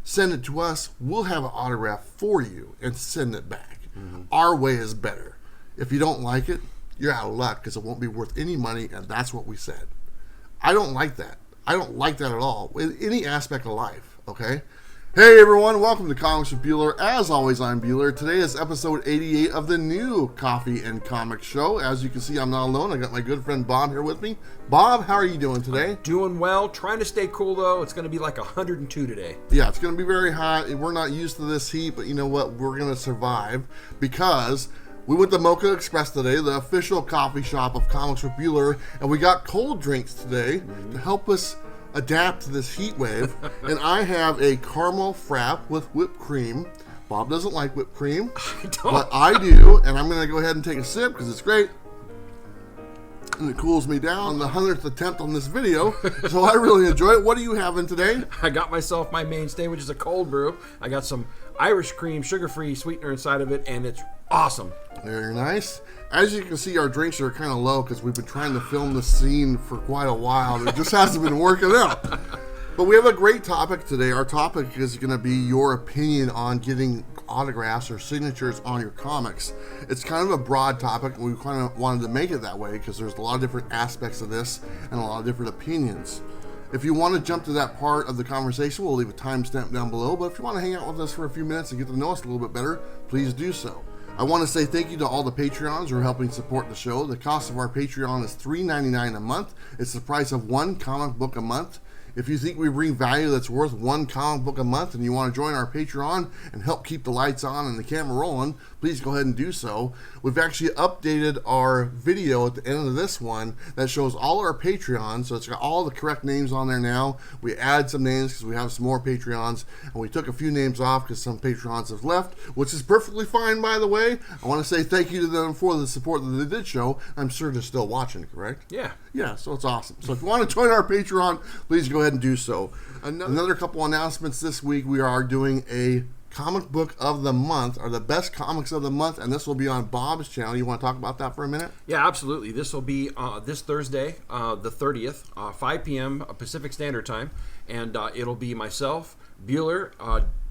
send it to us. We'll have an autograph for you and send it back. Our way is better. If you don't like it, you're out of luck because it won't be worth any money, and that's what we said. I don't like that. I don't like that at all in any aspect of life, okay? Hey everyone, welcome to Comics with Bueller. As always, I'm Bueller. Today is episode 88 of the new Coffee and Comics Show. As you can see, I'm not alone. I got my good friend Bob here with me. Bob, how are you doing today? I'm doing well. Trying to stay cool though. It's going to be like 102 today. Yeah, it's going to be very hot. We're not used to this heat, but you know what? We're going to survive because we went to Mocha Express today, the official coffee shop of Comics with Bueller, and we got cold drinks today to help us adapt to this heat wave. And I have a caramel frap with whipped cream. Bob doesn't like whipped cream, but I do, and I'm going to go ahead and take a sip because it's great. And it cools me down on the 100th attempt on this video, so I really enjoy it. What are you having today? I got myself my mainstay, which is a cold brew. I got some Irish cream, sugar-free sweetener inside of it, and it's awesome. Very nice. As you can see, our drinks are kind of low because we've been trying to film the scene for quite a while. It just hasn't been working out. But we have a great topic today. Our topic is going to be your opinion on getting autographs or signatures on your comics. It's kind of a broad topic, and we kind of wanted to make it that way because there's a lot of different aspects of this and a lot of different opinions. If you want to jump to that part of the conversation, we'll leave a timestamp down below. But if you want to hang out with us for a few minutes and get to know us a little bit better, please do so. I want to say thank you to all the Patreons who are helping support the show. The cost of our Patreon is $3.99 a month. It's the price of one comic book a month. If you think we bring value that's worth one comic book a month and you want to join our Patreon and help keep the lights on and the camera rolling, please go ahead and do so. We've actually updated our video at the end of this one that shows all our Patreons, so it's got all the correct names on there now. We added some names because we have some more Patreons, and we took a few names off because some Patreons have left, which is perfectly fine, by the way. I want to say thank you to them for the support that they did show. I'm sure they're still watching, correct? Yeah. Yeah, so it's awesome. So if you want to join our Patreon, please go ahead and do so. Another couple announcements this week. We are doing a comic book of the month, or the best comics of the month, and this will be on Bob's channel. You want to talk about that for a minute? Yeah, absolutely. This will be this Thursday, the 30th, 5 p.m. Pacific Standard Time, and it'll be myself, Bueller,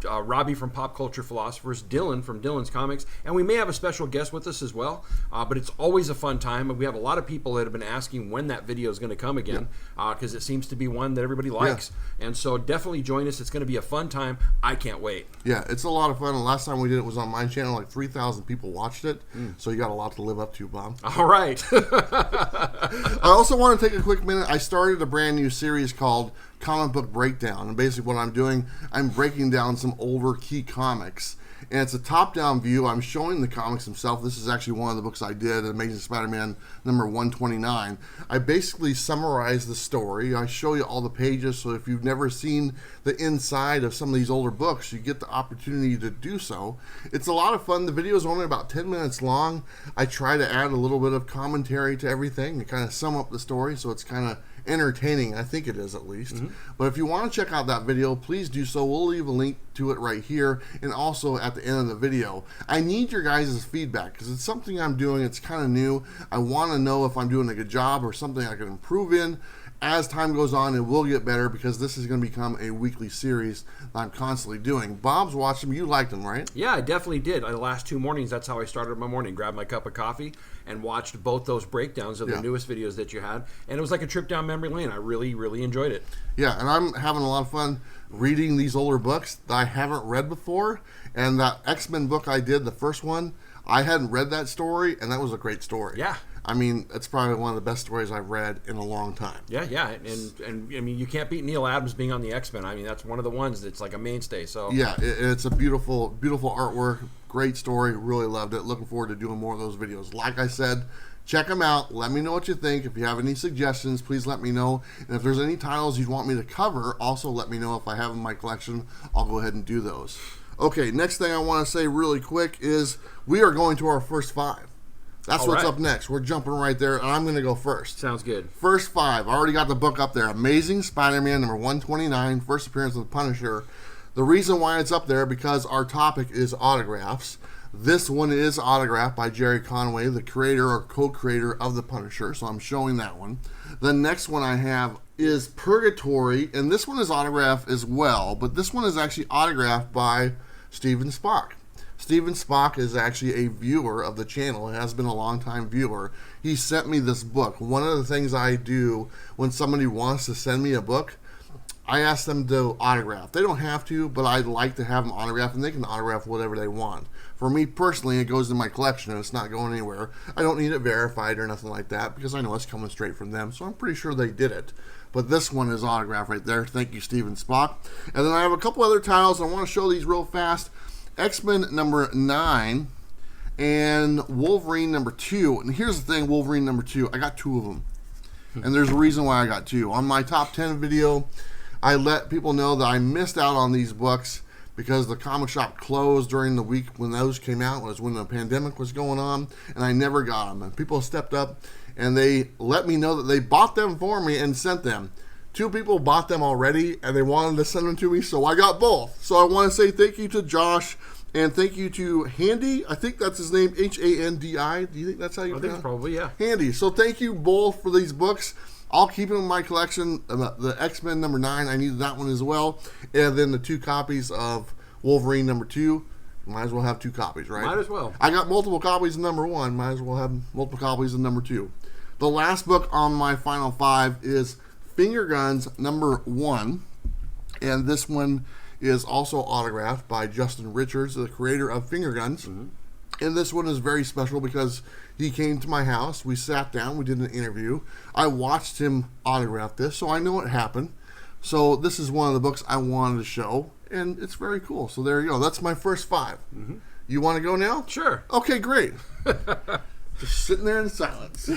Robbie from Pop Culture Philosophers, Dylan from Dylan's Comics, and we may have a special guest with us as well, but it's always a fun time, and we have a lot of people that have been asking when that video is going to come again, because it seems to be one that everybody likes, and so definitely join us. It's going to be a fun time. I can't wait. Yeah, it's a lot of fun. The last time we did it was on my channel. Like 3,000 people watched it, so you got a lot to live up to, Bob. All right. I also want to take a quick minute. I started a brand new series called Comic Book Breakdown, and basically what I'm doing, I'm breaking down some older key comics, and it's a top-down view. I'm showing the comics themselves. This is actually one of the books I did, Amazing Spider-Man number 129. I basically summarize the story. I show you all the pages, so if you've never seen the inside of some of these older books, you get the opportunity to do so. It's a lot of fun. The video is only about 10 minutes long. I try to add a little bit of commentary to everything and kind of sum up the story, so it's kind of entertaining. I think it is, at least. But if you want to check out that video, please do so. We'll leave a link to it right here and also at the end of the video. I need your guys' feedback because it's something I'm doing. It's kind of new. I want to know if I'm doing a good job or something I can improve in. As time goes on, it will get better because this is going to become a weekly series that I'm constantly doing. Bob's watched them. You liked them, right? Yeah, I definitely did. The last 2 mornings, that's how I started my morning. Grabbed my cup of coffee and watched both those breakdowns of the newest videos that you had. And it was like a trip down memory lane. I really, really enjoyed it. Yeah, and I'm having a lot of fun reading these older books that I haven't read before. And that X-Men book I did, the first one, I hadn't read that story, and that was a great story. Yeah. I mean, it's probably one of the best stories I've read in a long time. Yeah, and I mean, you can't beat Neil Adams being on the X-Men. I mean, that's one of the ones that's like a mainstay. So yeah, it's a beautiful, beautiful artwork, great story. Really loved it. Looking forward to doing more of those videos. Like I said, check them out. Let me know what you think. If you have any suggestions, please let me know. And if there's any titles you'd want me to cover, also let me know. If I have in my collection, I'll go ahead and do those. Okay, next thing I want to say really quick is we are going to our first 5. That's what's up next. We're jumping right there, and I'm going to go first. Sounds good. First 5. I already got the book up there. Amazing Spider-Man number 129, first appearance of the Punisher. The reason why it's up there because our topic is autographs. This one is autographed by Jerry Conway, the creator or co-creator of The Punisher, so I'm showing that one. The next one I have is Purgatory, and this one is autographed as well, but this one is actually autographed by Steven Spock. Steven Spock is actually a viewer of the channel, has been a long-time viewer. He sent me this book. One of the things I do when somebody wants to send me a book, I ask them to autograph. They don't have to, but I'd like to have them autograph, and they can autograph whatever they want. For me personally, it goes in my collection, and it's not going anywhere. I don't need it verified or nothing like that, because I know it's coming straight from them, so I'm pretty sure they did it. But this one is autographed right there. Thank you, Steven Spock. And then I have a couple other titles. I want to show these real fast. X-Men number 9 and Wolverine number 2. And here's the thing, Wolverine number 2, I got 2 of them. And there's a reason why I got 2. On my top 10 video, I let people know that I missed out on these books because the comic shop closed during the week when those came out. It was when the pandemic was going on, and I never got them. And people stepped up, and they let me know that they bought them for me and sent them. 2 people bought them already, and they wanted to send them to me, so I got both. So I want to say thank you to Josh, and thank you to Handy. I think that's his name, H-A-N-D-I. Do you think that's how you pronounce it? I think probably, yeah. Handy. So thank you both for these books. I'll keep them in my collection. The X-Men number 9, I needed that one as well. And then the 2 copies of Wolverine number 2. Might as well have 2 copies, right? Might as well. I got multiple copies of number 1. Might as well have multiple copies of number 2. The last book on my final 5 is Finger Guns number 1. And this one is also autographed by Justin Richards, the creator of Finger Guns. Mm-hmm. And this one is very special because he came to my house. We sat down. We did an interview. I watched him autograph this, so I know what happened. So this is one of the books I wanted to show, and it's very cool. So there you go. That's my first 5. Mm-hmm. You want to go now? Sure. Okay, great. Just sitting there in silence.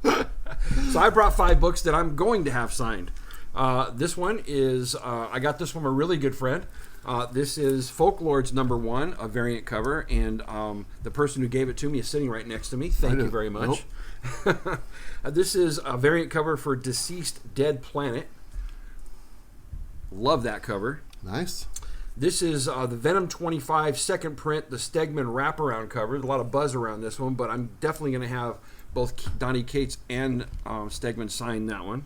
So I brought 5 books that I'm going to have signed. This one is, I got this from a really good friend. This is Folklords number 1, a variant cover, and the person who gave it to me is sitting right next to me. Thank you very much. Nope. This is a variant cover for Deceased Dead Planet. Love that cover. Nice. This is the Venom 25 second print, the Stegman wraparound cover. There's a lot of buzz around this one, but I'm definitely going to have both Donnie Cates and Stegman sign that one.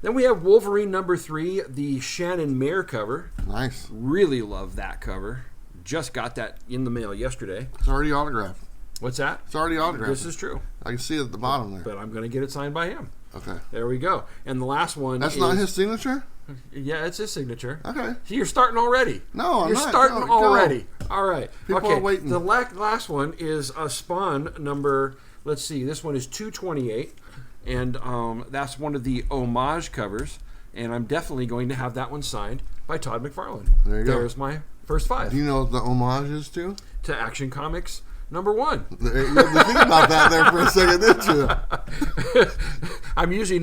Then we have Wolverine number 3, the Shannon Mayer cover. Nice. Really love that cover. Just got that in the mail yesterday. It's already autographed. What's that? It's already autographed. This is true. I can see it at the bottom there. But I'm going to get it signed by him. Okay. There we go. And the last one That's not his signature? Yeah, it's his signature. Okay. So you're starting already. No, I'm You're not. starting No, already. All right. People okay. are waiting. The last one is a Spawn number, let's see, this one is 228. And that's one of the homage covers. And I'm definitely going to have that one signed by Todd McFarlane. There you go. There's my first 5. Do you know what the homage is to? To Action Comics number 1. You had to think about that there for a second, didn't you? I usually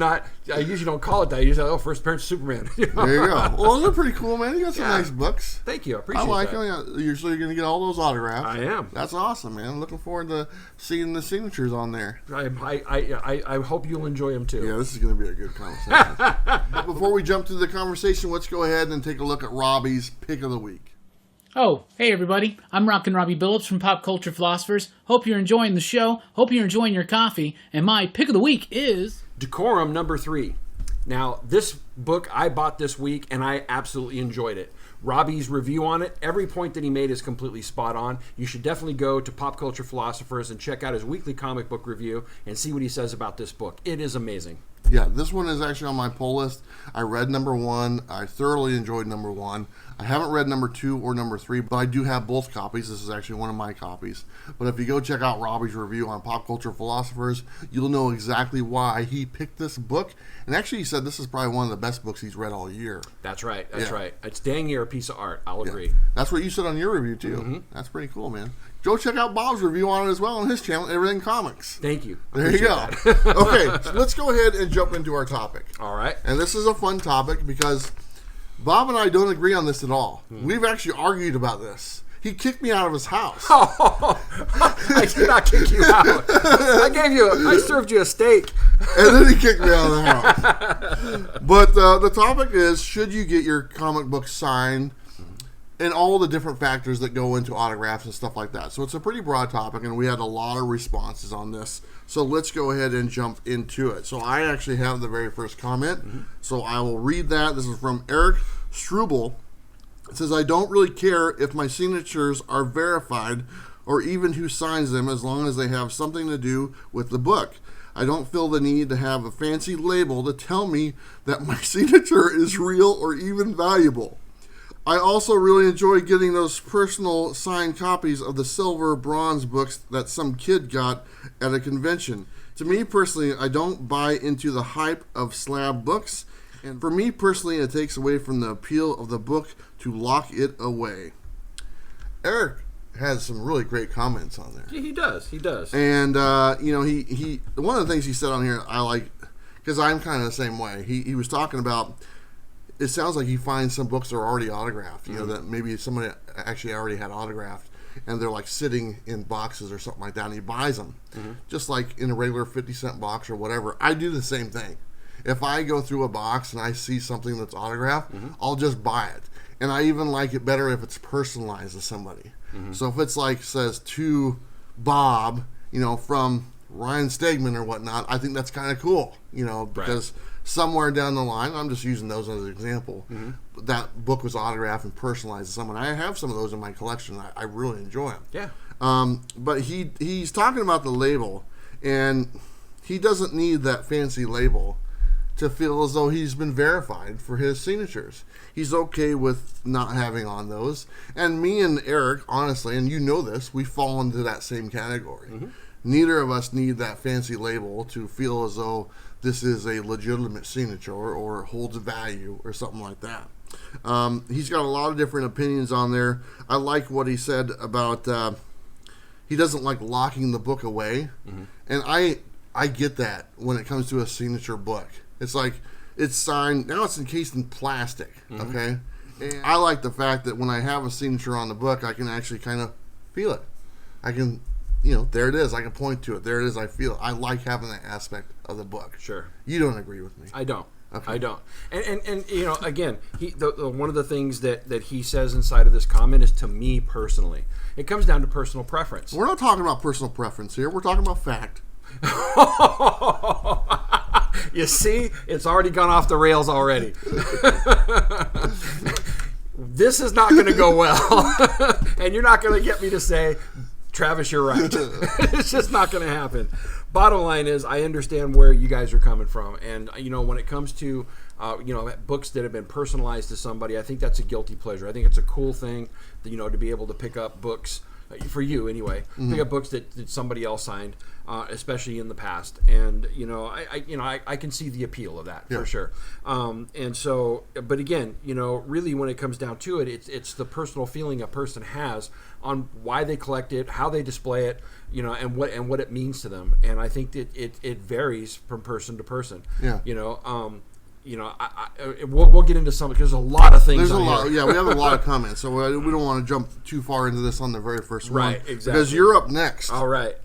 don't call it that. I usually say, first appearance of Superman. There you go. Well, they're pretty cool, man. You got some nice books. Thank you. I appreciate I like that. them. So you're going to get all those autographs. I am. That's awesome, man. Looking forward to seeing the signatures on there. I hope you'll enjoy them too. Yeah, this is going to be a good conversation. But before we jump to the conversation, let's go ahead and take a look at Robbie's Pick of the Week. Oh, hey everybody, I'm Rockin' Robbie Billups from Pop Culture Philosophers. Hope you're enjoying the show, hope you're enjoying your coffee, and my pick of the week is... Decorum number 3. Now, this book I bought this week, and I absolutely enjoyed it. Robbie's review on it, every point that he made is completely spot on. You should definitely go to Pop Culture Philosophers and check out his weekly comic book review and see what he says about this book. It is amazing. Yeah, this one is actually on my pull list. I read number 1. I thoroughly enjoyed number 1. I haven't read number 2 or number 3, but I do have both copies. This is actually one of my copies. But if you go check out Robbie's review on Pop Culture Philosophers, you'll know exactly why he picked this book. And actually, he said this is probably one of the best books he's read all year. That's right. That's right. It's dang near a piece of art. I'll agree. That's what you said on your review, too. Mm-hmm. That's pretty cool, man. Go check out Bob's review on it as well on his channel, Everything Comics. Thank you. There you go. Okay, so let's go ahead and jump into our topic. All right. And this is a fun topic because Bob and I don't agree on this at all. We've actually argued about this. He kicked me out of his house. I did not kick you out. I served you a steak. And then he kicked me out of the house. But the topic is, should you get your comic book signed, and all the different factors that go into autographs and stuff like that. So it's a pretty broad topic, and we had a lot of responses on this. So let's go ahead and jump into it. So I actually have the very first comment. So I will read that. This is from Eric Struble. It says, I don't really care if my signatures are verified or even who signs them, as long as they have something to do with the book. I don't feel the need to have a fancy label to tell me that my signature is real or even valuable. I also really enjoy getting those personal signed copies of the silver bronze books that some kid got at a convention. To me personally, I don't buy into the hype of slab books, and for me personally, it takes away from the appeal of the book to lock it away. Eric has some really great comments on there. Yeah, he does. And he one of the things he said on here I like, because I'm kind of the same way. He was talking about, it sounds like he finds some books that are already autographed, that maybe somebody actually already had autographed, and they're like sitting in boxes or something like that, and he buys them. Just like in a regular 50-cent box or whatever. I do the same thing. If I go through a box and I see something that's autographed, I'll just buy it. And I even like it better if it's personalized to somebody. So if it's like, says, to Bob, from Ryan Stegman or whatnot, I think that's kind of cool, because somewhere down the line, I'm just using those as an example, that book was autographed and personalized to someone. I have some of those in my collection. I really enjoy them. Yeah. But he's talking about the label, and he doesn't need that fancy label to feel as though he's been verified for his signatures. He's okay with not having on those. And me and Eric, honestly, and you know this, we fall into that same category. Neither of us need that fancy label to feel as though this is a legitimate signature or holds value or something like that. He's got a lot of different opinions on there. I like what he said about he doesn't like locking the book away. And I get that when it comes to a signature book. It's like, it's signed, now it's encased in plastic, okay? And I like the fact that when I have a signature on the book, I can actually kind of feel it. I can, there it is. I can point to it. There it is. I feel it. I like having that aspect of the book. Sure. You don't agree with me. I don't. Okay. I don't. And again, one of the things that he says inside of this comment is, to me personally, it comes down to personal preference. We're not talking about personal preference here. We're talking about fact. You see, it's already gone off the rails already. This is not going to go well. And you're not going to get me to say, Travis, you're right. It's just not going to happen. Bottom line is, I understand where you guys are coming from. And, when it comes to, books that have been personalized to somebody, I think that's a guilty pleasure. I think it's a cool thing, to be able to pick up books, for you anyway, pick up books that somebody else signed, especially in the past. And, I can see the appeal of that for sure. And so, but again, really when it comes down to it, it's the personal feeling a person has on why they collect it, how they display it, and what it means to them. And I think that it varies from person to person. Yeah. We'll get into some, because there's a lot of things. There's a lot. Yeah, we have a lot of comments, so we don't want to jump too far into this on the very first one. Right, exactly. Because you're up next. All right.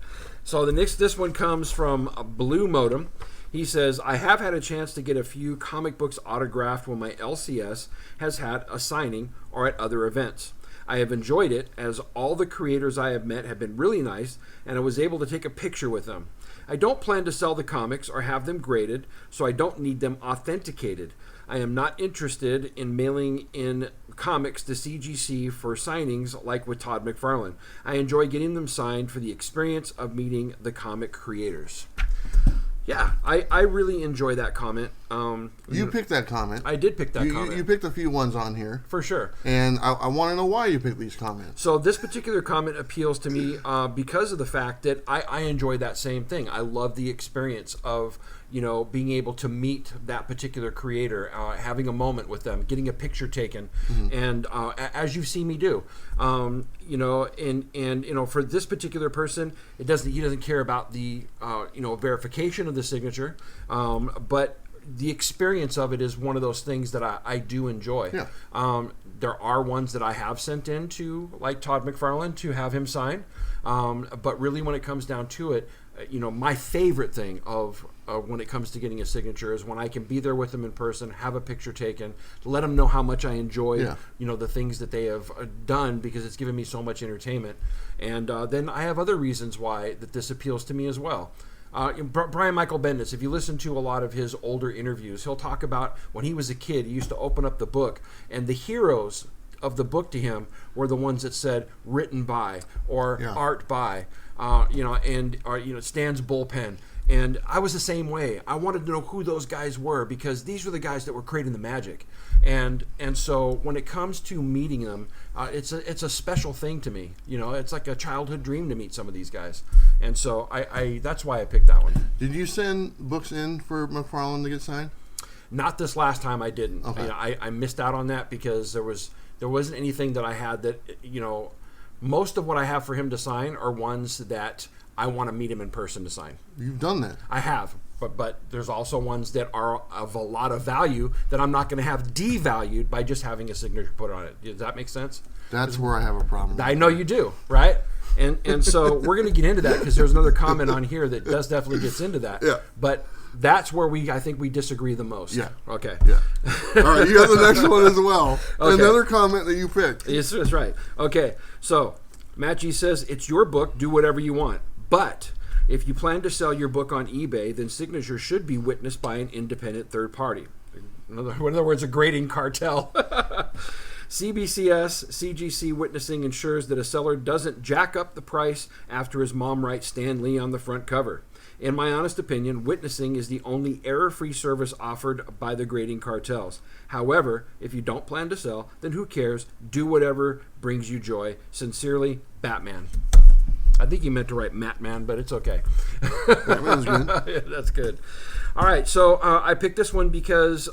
So this one comes from Blue Modem. He says, I have had a chance to get a few comic books autographed when my LCS has had a signing or at other events. I have enjoyed it, as all the creators I have met have been really nice, and I was able to take a picture with them. I don't plan to sell the comics or have them graded, so I don't need them authenticated. I am not interested in mailing in comics to CGC for signings like with Todd McFarlane. I enjoy getting them signed for the experience of meeting the comic creators. Yeah, I really enjoy that comment. You picked that comment. I did pick that comment. You picked a few ones on here. For sure. And I want to know why you picked these comments. So this particular comment appeals to me because of the fact that I enjoy that same thing. I love the experience of, being able to meet that particular creator, having a moment with them, getting a picture taken, and as you've seen me do, and for this particular person, he doesn't care about the verification of the signature, but the experience of it is one of those things that I do enjoy. Yeah. There are ones that I have sent in to, like Todd McFarlane, to have him sign. But really, when it comes down to it, my favorite thing of when it comes to getting a signature is when I can be there with them in person, have a picture taken, let them know how much I enjoy, the things that they have done, because it's given me so much entertainment. And then I have other reasons why that this appeals to me as well. Brian Michael Bendis, if you listen to a lot of his older interviews, he'll talk about when he was a kid, he used to open up the book, and the heroes of the book to him were the ones that said written by or art by, Stan's bullpen. And I was the same way. I wanted to know who those guys were, because these were the guys that were creating the magic. And so when it comes to meeting them, it's a special thing to me. It's like a childhood dream to meet some of these guys. And so I that's why I picked that one. Did you send books in for McFarlane to get signed? Not this last time, I didn't. Okay. I missed out on that because there wasn't anything that I had that, most of what I have for him to sign are ones that I want to meet him in person to sign. You've done that. I have, but there's also ones that are of a lot of value that I'm not going to have devalued by just having a signature put on it. Does that make sense? That's where I have a problem. I know you do, right? And so we're going to get into that, because there's another comment on here that definitely gets into that. Yeah. But that's where I think we disagree the most. Yeah. Okay. Yeah. All right, you have the next one as well. Okay. Another comment that you picked. Yes, that's right. Okay, so Matt G says, it's your book, do whatever you want. But if you plan to sell your book on eBay, then signature should be witnessed by an independent third party. In other words, a grading cartel. CGC witnessing ensures that a seller doesn't jack up the price after his mom writes Stan Lee on the front cover. In my honest opinion, witnessing is the only error-free service offered by the grading cartels. However, if you don't plan to sell, then who cares? Do whatever brings you joy. Sincerely, Batman. I think he meant to write Matman, but it's okay. Batman's good. Yeah, that's good. All right, so I picked this one because,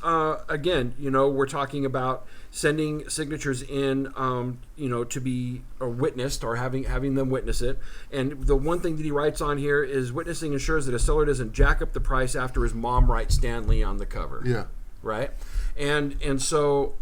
again, we're talking about sending signatures in, to be witnessed, or having them witness it. And the one thing that he writes on here is witnessing ensures that a seller doesn't jack up the price after his mom writes Stan Lee on the cover. Yeah. Right? And so...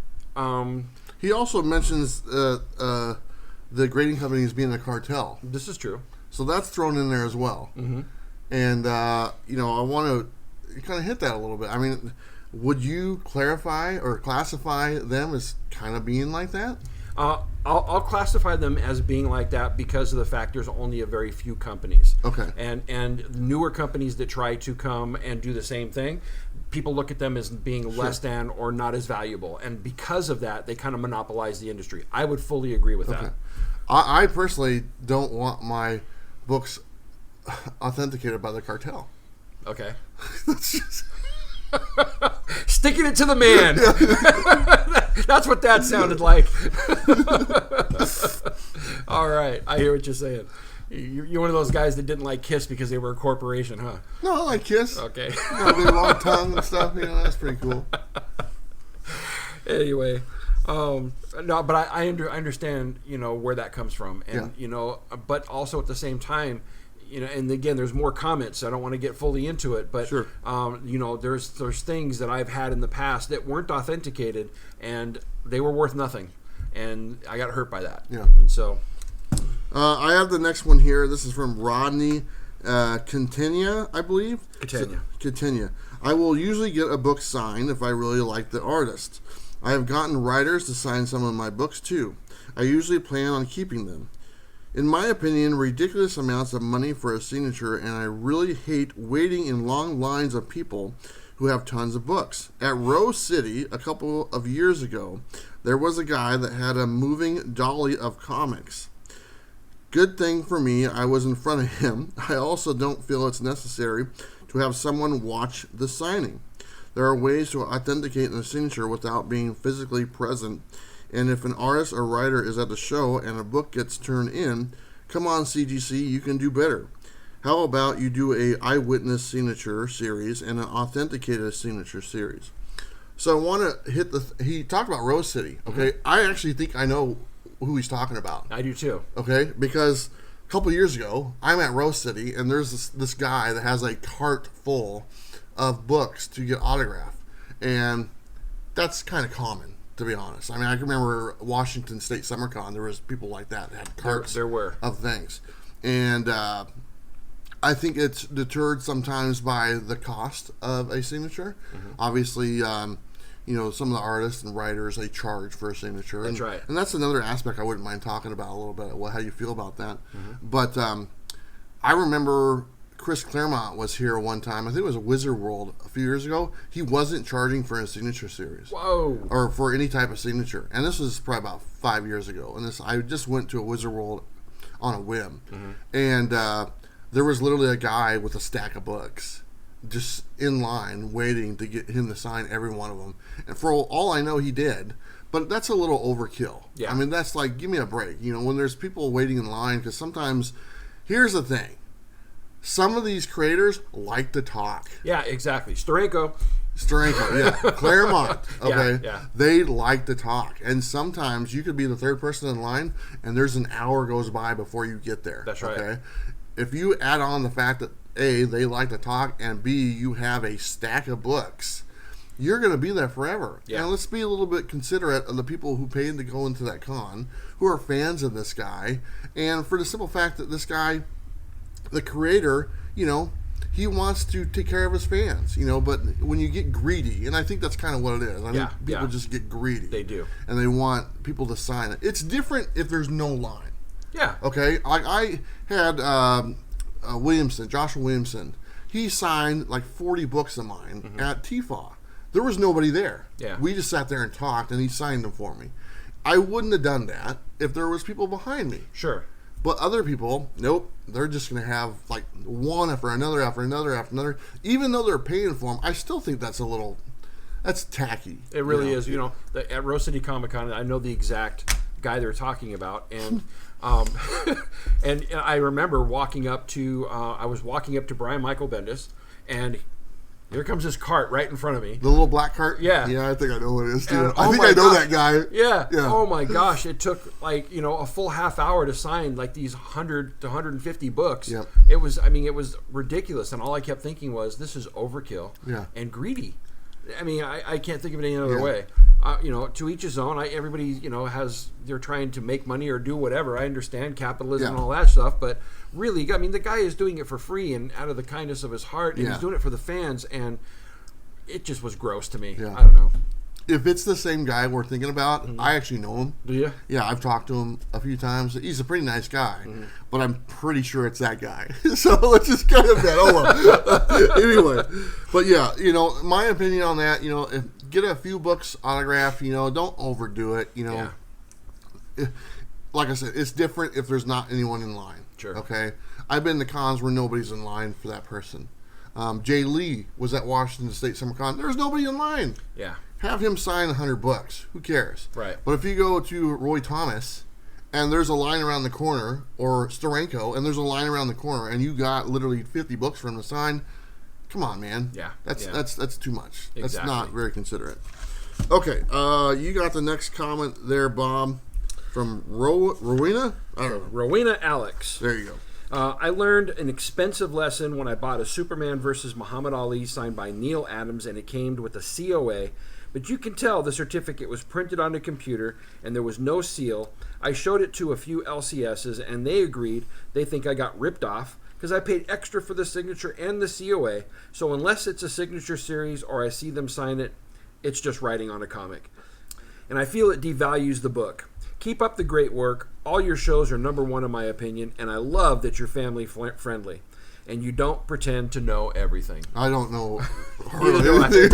he also mentions the grading companies being a cartel. This is true. So that's thrown in there as well. Mm-hmm. And, I want to kind of hit that a little bit. I mean, would you clarify or classify them as kind of being like that? I'll classify them as being like that because of the fact there's only a very few companies. Okay. And newer companies that try to come and do the same thing, people look at them as being less than or not as valuable. And because of that, they kind of monopolize the industry. I would fully agree with that. I personally don't want my books authenticated by the cartel. Okay. That's just... Sticking it to the man. That's what that sounded like. All right. I hear what you're saying. You're one of those guys that didn't like Kiss because they were a corporation, huh? No, I like Kiss. Okay. Got a big long tongue and stuff. That's pretty cool. Anyway. No, but I understand, where that comes from. And, but also at the same time, and again, there's more comments. So I don't want to get fully into it, but sure. There's things that I've had in the past that weren't authenticated, and they were worth nothing, and I got hurt by that. Yeah. And so, I have the next one here. This is from Rodney Catania, I believe. Catania. I will usually get a book signed if I really like the artist. I have gotten writers to sign some of my books too. I usually plan on keeping them. In my opinion, ridiculous amounts of money for a signature, and I really hate waiting in long lines of people who have tons of books. At Rose City, a couple of years ago, there was a guy that had a moving dolly of comics. Good thing for me, I was in front of him. I also don't feel it's necessary to have someone watch the signing. There are ways to authenticate a signature without being physically present. And if an artist or writer is at the show and a book gets turned in, come on CGC, you can do better. How about you do a eyewitness signature series and an authenticated signature series? So I want to hit he talked about Rose City, okay? Mm-hmm. I actually think I know who he's talking about. I do too. Okay, because a couple years ago, I'm at Rose City and there's this guy that has a cart full of books to get autographed. And that's kind of common, to be honest. I mean, I can remember Washington State SummerCon. There was people like that had carts There were. of things. And I think it's deterred sometimes by the cost of a signature. Obviously, some of the artists and writers, they charge for a signature. That's right. And that's another aspect I wouldn't mind talking about a little bit, how you feel about that. But I remember Chris Claremont was here one time. I think it was a Wizard World a few years ago. He wasn't charging for a signature series. Whoa. Or for any type of signature. And this was probably about 5 years ago. And I just went to a Wizard World on a whim. And there was literally a guy with a stack of books just in line waiting to get him to sign every one of them. And for all I know, he did. But that's a little overkill. Yeah. I mean, that's like, give me a break. When there's people waiting in line, because sometimes, here's the thing. Some of these creators like to talk. Yeah, exactly. Steranko, yeah. Claremont, okay? Yeah. They like to talk. And sometimes you could be the third person in line, and there's an hour goes by before you get there. That's right. Okay? If you add on the fact that, A, they like to talk, and B, you have a stack of books, you're going to be there forever. Yeah. And let's be a little bit considerate of the people who paid to go into that con, who are fans of this guy, and for the simple fact that this guy, the creator, he wants to take care of his fans, but when you get greedy, and I think that's kind of what it is. I think people just get greedy. They do. And they want people to sign it. It's different if there's no line. Yeah. Okay? Like I had Joshua Williamson. He signed like 40 books of mine at TFA. There was nobody there. Yeah. We just sat there and talked, and he signed them for me. I wouldn't have done that if there was people behind me. Sure. But other people, nope, they're just going to have like one after another after another after another. Even though they're paying for them, I still think that's tacky. It really is. At Rose City Comic Con, I know the exact guy they're talking about. And and I remember walking up to Brian Michael Bendis, and here comes this cart right in front of me. The little black cart? Yeah. Yeah, I think I know what it is, too. And, I think I know that guy. Yeah. Oh, my gosh. It took, a full half hour to sign, these 100 to 150 books. Yep. It was ridiculous. And all I kept thinking was, this is overkill and greedy. I can't think of it any other way. To each his own. Everybody, they're trying to make money or do whatever. I understand capitalism and all that stuff, but really, the guy is doing it for free and out of the kindness of his heart, and he's doing it for the fans, and it just was gross to me. Yeah. I don't know. If it's the same guy we're thinking about, I actually know him. Do you? Yeah, I've talked to him a few times. He's a pretty nice guy, but I'm pretty sure it's that guy. So let's just kind of that. Oh, well. Anyway, but yeah, my opinion on that, get a few books autographed. Don't overdo it. Like I said, it's different if there's not anyone in line. Sure. Okay. I've been to cons where nobody's in line for that person. Jay Lee was at Washington State Summer Con. There was nobody in line. Yeah. Have him sign 100 books. Who cares? Right. But if you go to Roy Thomas and there's a line around the corner, or Steranko, and there's a line around the corner, and you got literally 50 books for him to sign, come on, man. Yeah. That's too much. Exactly. That's not very considerate. Okay. You got the next comment there, Bob, from Rowena? I don't know. Rowena Alex. There you go. I learned an expensive lesson when I bought a Superman versus Muhammad Ali signed by Neil Adams, and it came with a COA. But you can tell the certificate was printed on a computer and there was no seal. I showed it to a few LCSs and they agreed. They think I got ripped off because I paid extra for the signature and the COA. So unless it's a signature series or I see them sign it, it's just writing on a comic. And I feel it devalues the book. Keep up the great work. All your shows are number one in my opinion, and I love that you're family friendly. And you don't pretend to know everything. I don't know hardly anything.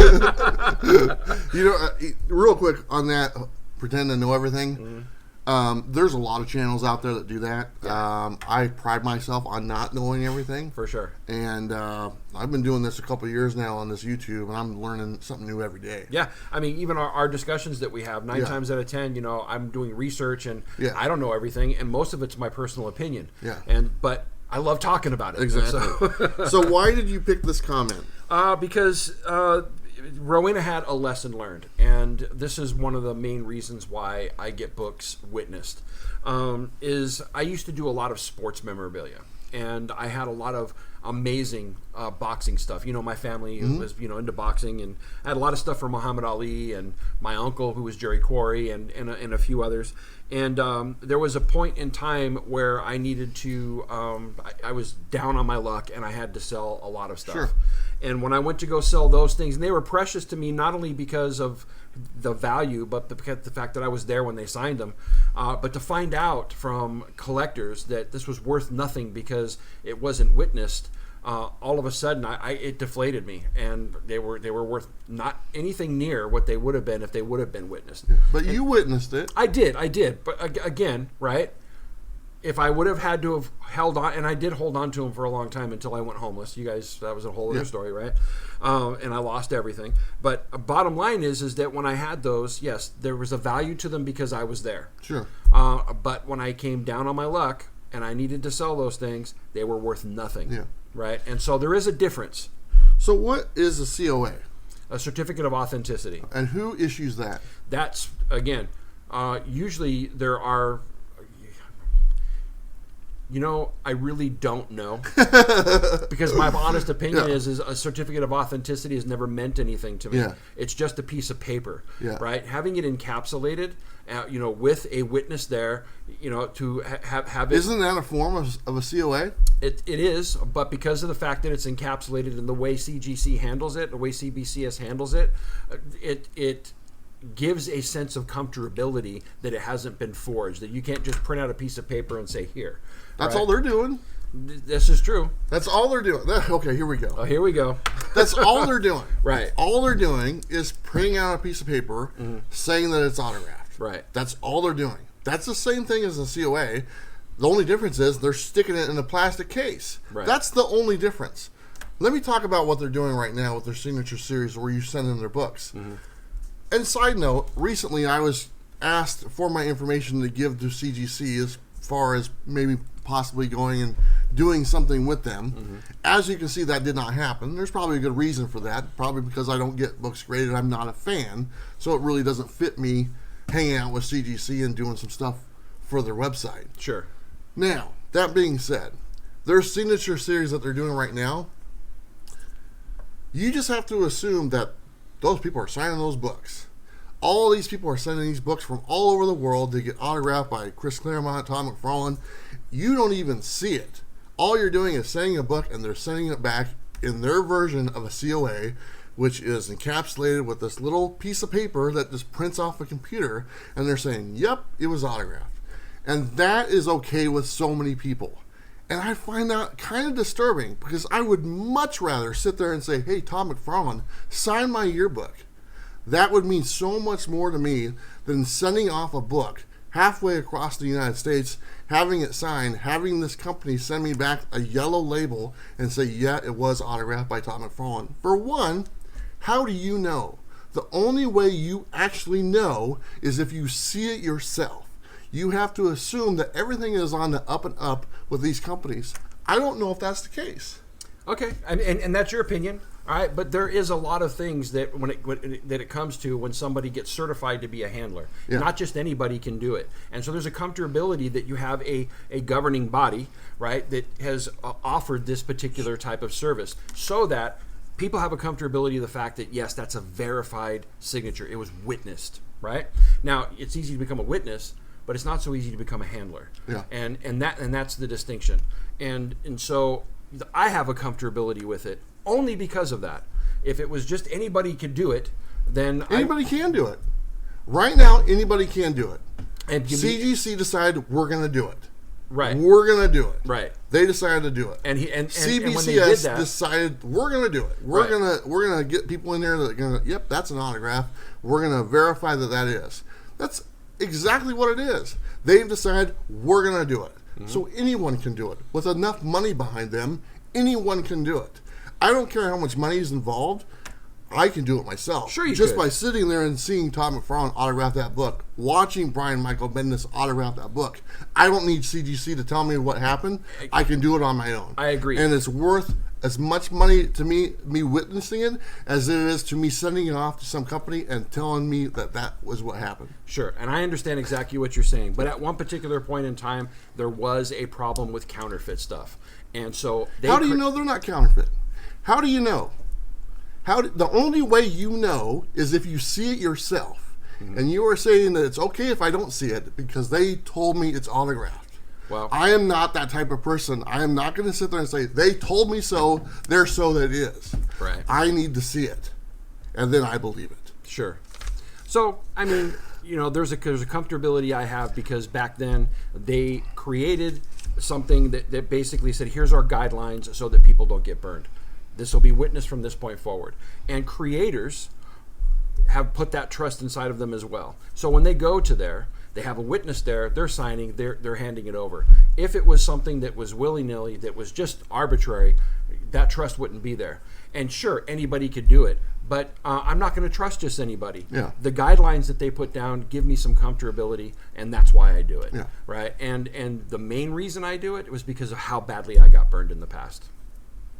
Real quick on that, pretend to know everything. There's a lot of channels out there that do that. Yeah. I pride myself on not knowing everything. For sure. And I've been doing this a couple of years now on this YouTube, and I'm learning something new every day. Yeah. Even our discussions that we have, 9 times out of 10, I'm doing research, and I don't know everything, and most of it's my personal opinion. Yeah. But I love talking about it. Exactly. So why did you pick this comment? Because Rowena had a lesson learned, and this is one of the main reasons why I get books witnessed. Is I used to do a lot of sports memorabilia, and I had a lot of amazing boxing stuff. My family was into boxing, and I had a lot of stuff from Muhammad Ali and my uncle who was Jerry Quarry and a few others. And there was a point in time where I needed to I was down on my luck, and I had to sell a lot of stuff. Sure. And when I went to go sell those things, and they were precious to me not only because of the value, but because the fact that I was there when they signed them, but to find out from collectors that this was worth nothing because it wasn't witnessed, all of a sudden it deflated me, and they were worth not anything near what they would have been if they would have been witnessed. But you witnessed it. I did. But again, right? If I would have had to have held on, and I did hold on to them for a long time until I went homeless. You guys, that was a whole other story, right? And I lost everything. But bottom line is that when I had those, yes, there was a value to them because I was there. Sure. But when I came down on my luck and I needed to sell those things, they were worth nothing. Yeah. Right? And so there is a difference. So what is a COA? A certificate of authenticity. And who issues that? That's, again, usually there are... I really don't know because my honest opinion is a certificate of authenticity has never meant anything to me. Yeah. It's just a piece of paper, Yeah. right? Having it encapsulated, with a witness there, to have it. Isn't that a form of a COA? It is, but because of the fact that it's encapsulated in the way CGC handles it, the way CBCS handles it, it gives a sense of comfortability that it hasn't been forged, that you can't just print out a piece of paper and say, here. That's right? all they're doing. This is true. That's all they're doing. Okay, here we go. Oh, here we go. That's all they're doing. Right. All they're doing is printing out a piece of paper saying that it's autographed. Right. That's all they're doing. That's the same thing as a COA. The only difference is they're sticking it in a plastic case. Right. That's the only difference. Let me talk about what they're doing right now with their signature series where you send in their books. And side note, recently I was asked for my information to give to CGC as far as maybe possibly going and doing something with them. As you can see, that did not happen. There's probably a good reason for that, probably because I don't get books graded. I'm not a fan, so it really doesn't fit me hanging out with CGC and doing some stuff for their website. Sure. Now, that being said, their signature series that they're doing right now, you just have to assume that those people are signing those books. All these people are sending these books from all over the world to get autographed by Chris Claremont, Tom McFarlane. You don't even see it. All you're doing is sending a book, and they're sending it back in their version of a COA, which is encapsulated with this little piece of paper that just prints off a computer, and they're saying, yep, it was autographed. And that is okay with so many people. And I find that kind of disturbing because I would much rather sit there and say, hey, Tom McFarlane, sign my yearbook. That would mean so much more to me than sending off a book halfway across the United States, having it signed, having this company send me back a yellow label and say, yeah, it was autographed by Tom McFarlane. For one, how do you know? The only way you actually know is if you see it yourself. You have to assume that everything is on the up and up with these companies. I don't know if that's the case. Okay, and that's your opinion, all right. But there is a lot of things that that it comes to when somebody gets certified to be a handler. Yeah. Not just anybody can do it, and so there's a comfortability that you have a governing body, right, that has offered this particular type of service, so that people have a comfortability of the fact that yes, that's a verified signature. It was witnessed, right? Now it's easy to become a witness, but it's not so easy to become a handler. Yeah. And that's the distinction. And so I have a comfortability with it only because of that. If it was just anybody could do it, then anybody can do it. Right now, anybody can do it. And CGC decided we're going to do it. Right. We're going to do it. Right. They decided to do it. And CBCS when they did that, decided we're going to do it. We're going to get people in there that are going to, yep, that's an autograph. We're going to verify that is. That's exactly what it is. They've decided we're going to do it. So anyone can do it. With enough money behind them, anyone can do it. I don't care how much money is involved. I can do it myself. Sure you Just could. by sitting there and seeing Tom McFarlane autograph that book, watching Brian Michael Bendis autograph that book. I don't need CGC to tell me what happened. I can do it on my own. I agree. And it's worth as much money to me witnessing it as it is to me sending it off to some company and telling me that was what happened. Sure, and I understand exactly what you're saying, but at one particular point in time, there was a problem with counterfeit stuff, and so how do you know they're not counterfeit? How do you know? The only way you know is if you see it yourself, and you are saying that it's okay if I don't see it because they told me it's autographed. Well, I am not that type of person. I am not going to sit there and say, they told me so, they're so that it is. Right. I need to see it, and then I believe it. Sure. So, I mean, there's a comfortability I have because back then they created something that basically said, here's our guidelines so that people don't get burned. This will be witnessed from this point forward. And creators have put that trust inside of them as well. So when they go to there, they have a witness there, they're signing, they're handing it over. If it was something that was willy-nilly, that was just arbitrary, that trust wouldn't be there. And sure, anybody could do it, but I'm not going to trust just anybody. Yeah. The guidelines that they put down give me some comfortability, and that's why I do it. Yeah. Right? And the main reason I do it was because of how badly I got burned in the past.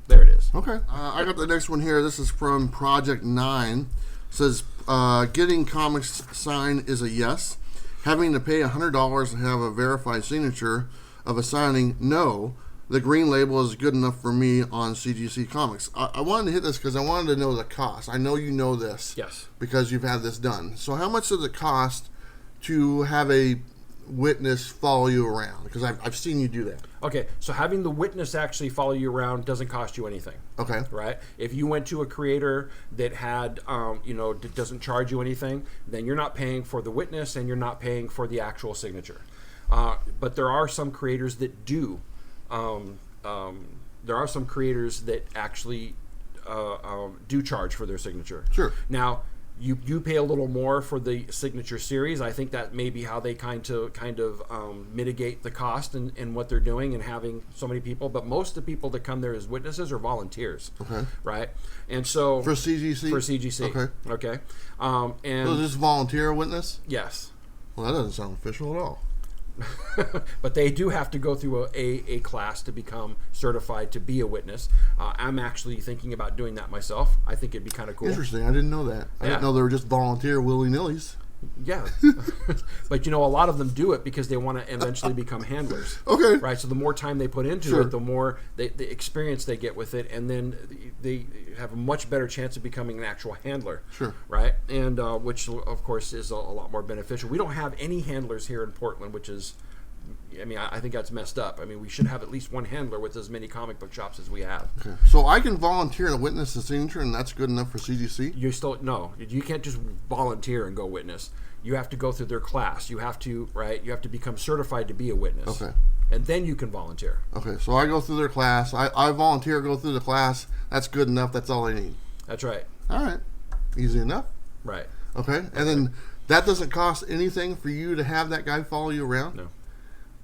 There it is. Okay. I got the next one here. This is from Project 9. It says, getting comics signed is a yes. Having to pay $100 to have a verified signature of a signing, no. The green label is good enough for me on CGC Comics. I wanted to hit this because I wanted to know the cost. I know you know this. Yes. Because you've had this done. So how much does it cost to have a witness follow you around? Because I've seen you do that. Okay, so having the witness actually follow you around doesn't cost you anything. Okay. Right? If you went to a creator that had, doesn't charge you anything, then you're not paying for the witness and you're not paying for the actual signature. But there are some creators that do. There are some creators that actually do charge for their signature. Sure. Now, you pay a little more for the signature series. I think that may be how they kind of mitigate the cost in what they're doing and having so many people. But most of the people that come there as witnesses are volunteers. Okay. Right? And so For CGC? For CGC. Okay. Okay. And So this volunteer witness? yes. Well, that doesn't sound official at all. But they do have to go through a class to become certified to be a witness. I'm actually thinking about doing that myself. I think it'd be kind of cool. Interesting. I didn't know that. I didn't know they were just volunteer willy-nillys. Yeah. But a lot of them do it because they want to eventually become handlers. Okay. Right? So the more time they put into it, the more the experience they get with it, and then they have a much better chance of becoming an actual handler. Sure. Right? And which, of course, is a lot more beneficial. We don't have any handlers here in Portland, which is... I think that's messed up. We should have at least one handler with as many comic book shops as we have. Okay. So I can volunteer to witness the signature, and that's good enough for CGC? You can't just volunteer and go witness. You have to go through their class. You have to become certified to be a witness. Okay. And then you can volunteer. Okay, so I go through their class. I volunteer, go through the class. That's good enough. That's all I need. That's right. All right. Easy enough. Right. Okay. And then that doesn't cost anything for you to have that guy follow you around? No.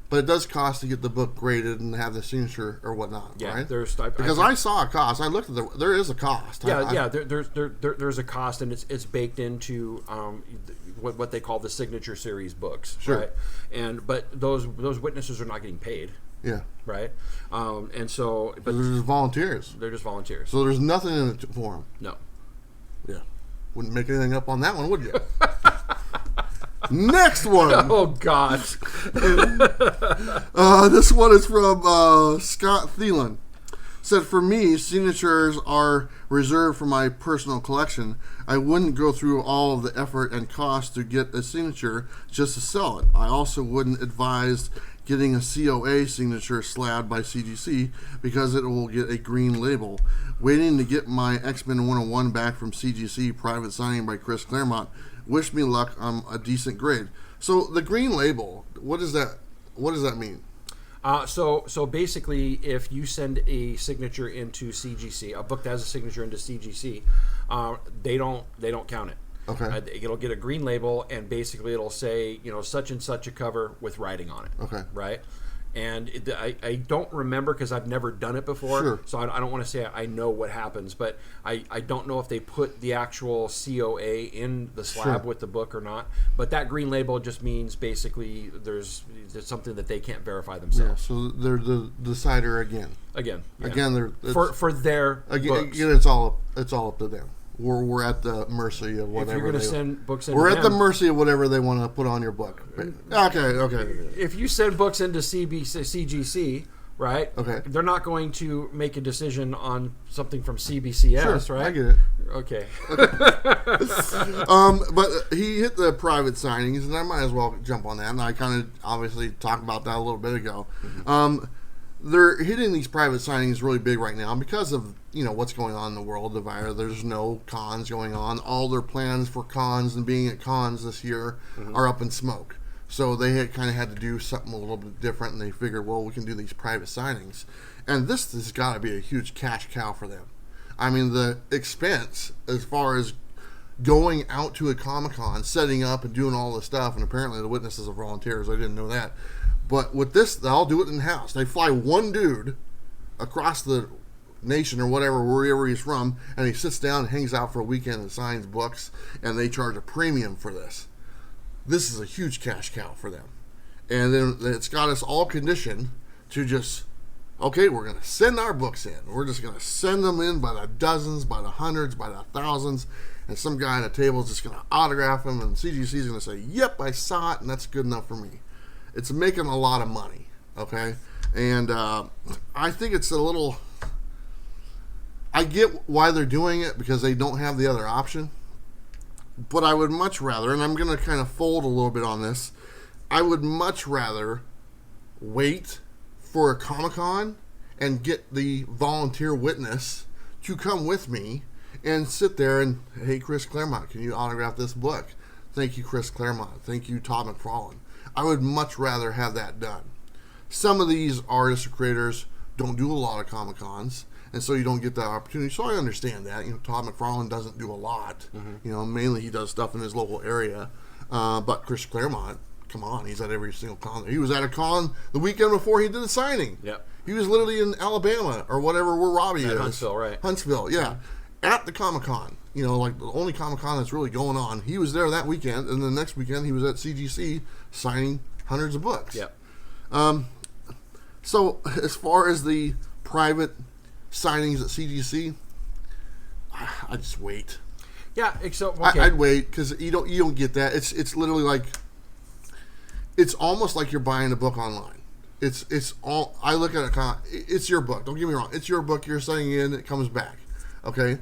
But it does cost to get the book graded and have the signature or whatnot, Yeah, right? because I saw a cost. I looked at there is a cost. There's a cost, and it's baked into what they call the signature series books. Sure. Right? But those witnesses are not getting paid. Yeah. Right. And so, but they're just volunteers. They're just volunteers. So there's nothing in it for them. No. Yeah. Wouldn't make anything up on that one, would you? Next one. Oh God. This one is from Scott Thielen. Said, for me, signatures are reserved for my personal collection. I wouldn't go through all of the effort and cost to get a signature just to sell it. I also wouldn't advise getting a COA signature slabbed by CGC because it will get a green label. Waiting to get my X-Men 101 back from CGC, private signing by Chris Claremont. Wish me luck on a decent grade. So the green label, what does that mean? So basically, if you send a signature into CGC, a book that has a signature into CGC, they don't count it. Okay. It'll get a green label, and basically it'll say, such and such a cover with writing on it. Okay. Right. And I don't remember because I've never done it before. Sure. So I don't want to say I know what happens, but I don't know if they put the actual COA in the slab with the book or not. But that green label just means basically there's something that they can't verify themselves. Yeah, so they're the decider again. Again, they're for their books. Again, it's all up to them. We're at the mercy of whatever. If you're going to send books in, we're at the mercy of whatever they want to put on your book. Okay. If you send books into CGC, right? Okay. They're not going to make a decision on something from CBCS, sure, right? I get it. Okay. But he hit the private signings, and I might as well jump on that. And I kind of obviously talked about that a little bit ago. Mm-hmm. They're hitting these private signings really big right now because of what's going on in the world. There's no cons going on. All their plans for cons and being at cons this year are up in smoke. So they kind of had to do something a little bit different, and they figured, well, we can do these private signings, and this has got to be a huge cash cow for them. I mean, the expense as far as going out to a Comic-Con, setting up and doing all this stuff, and apparently the witnesses are volunteers. I didn't know that. But with this, they'll do it in-house. They fly one dude across the nation or whatever, wherever he's from, and he sits down and hangs out for a weekend and signs books, and they charge a premium for this. This is a huge cash cow for them. And then it's got us all conditioned to just, okay, we're going to send our books in. We're just going to send them in by the dozens, by the hundreds, by the thousands, and some guy at a table is just going to autograph them, and CGC is going to say, yep, I saw it, and that's good enough for me. It's making a lot of money, okay? And I think it's a little... I get why they're doing it, because they don't have the other option. But I would much rather, and I'm going to kind of fold a little bit on this, I would much rather wait for a Comic-Con and get the volunteer witness to come with me and sit there and, hey, Chris Claremont, can you autograph this book? Thank you, Chris Claremont. Thank you, Todd McFarlane. I would much rather have that done. Some of these artists or creators don't do a lot of Comic-Cons, and so you don't get that opportunity. So I understand that. Todd McFarlane doesn't do a lot. Mm-hmm. Mainly he does stuff in his local area. But Chris Claremont, come on, he's at every single con. He was at a con the weekend before he did the signing. Yep. He was literally in Alabama or whatever where Robbie is. Huntsville, right. Huntsville, yeah. At the Comic-Con. Like the only Comic-Con that's really going on. He was there that weekend, and the next weekend he was at CGC signing hundreds of books. Yep. So as far as the private signings at CGC, I just wait. Yeah, so okay. I'd wait, because you don't get that. It's literally like, it's almost like you're buying a book online. It's all, I look at it, it's your book. Don't get me wrong. It's your book. You're sending in. It comes back. Okay.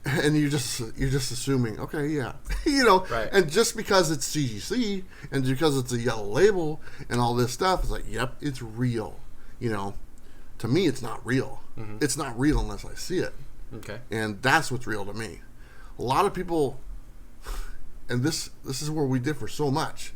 And you're just assuming, okay, yeah, right. And just because it's CGC and because it's a yellow label and all this stuff, it's like, yep, it's real. To me, it's not real. Mm-hmm. It's not real unless I see it. Okay. And that's what's real to me. A lot of people, and this is where we differ so much.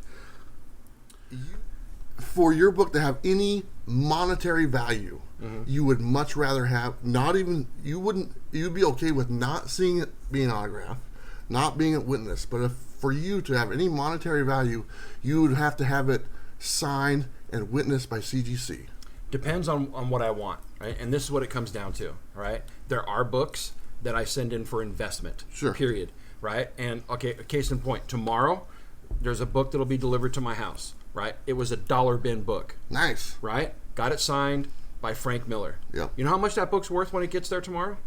For your book to have any monetary value, mm-hmm. you would much rather have you'd be okay with not seeing it being autographed, not being a witness, but for you to have any monetary value, you would have to have it signed and witnessed by CGC. Depends on what I want, right? And this is what it comes down to, right? There are books that I send in for investment, sure. Period, right? And, okay, case in point, tomorrow, there's a book that'll be delivered to my house, right? It was a $1 bin book. Nice. Right? Got it signed by Frank Miller. Yep. You know how much that book's worth when it gets there tomorrow?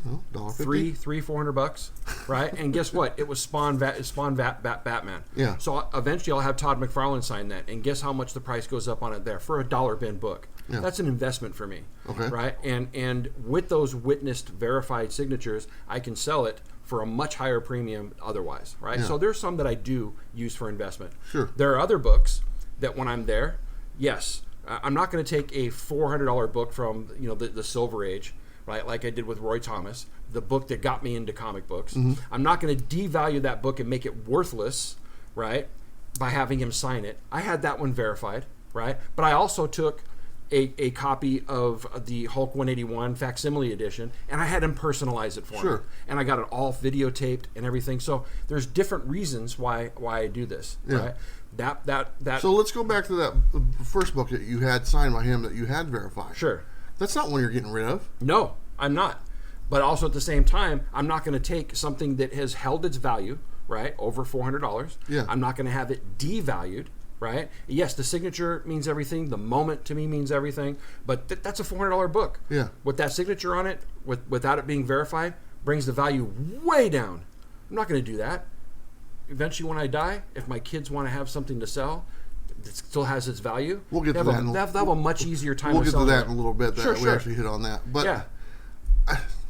$300-$400, right? And guess what? It was Spawn Batman. Yeah. So eventually I'll have Todd McFarlane sign that, and guess how much the price goes up on it there for a $1 bin book. Yeah. That's an investment for me. Okay. Right? And with those witnessed verified signatures, I can sell it for a much higher premium otherwise, right? Yeah. So there's some that I do use for investment. Sure. There are other books that when I'm there, yes, I'm not going to take a $400 book from the Silver Age, right? Like I did with Roy Thomas, the book that got me into comic books. Mm-hmm. I'm not going to devalue that book and make it worthless, right, by having him sign it. I had that one verified, right? But I also took a copy of the Hulk 181 facsimile edition, and I had him personalize it for me. And I got it all videotaped and everything. So there's different reasons why I do this, right? That. So let's go back to that first book that you had signed by him that you had verified. Sure. That's not one you're getting rid of. No, I'm not. But also at the same time, I'm not going to take something that has held its value, right, over $400. Yeah. I'm not going to have it devalued, right? Yes, the signature means everything. The moment to me means everything. But that's a $400 book. Yeah. With that signature on it, without it being verified, brings the value way down. I'm not going to do that. Eventually, when I die, if my kids want to have something to sell that still has its value, we'll get to that. They'll have a much easier time. We'll get to that in a little bit. Sure. We actually hit on that. But yeah.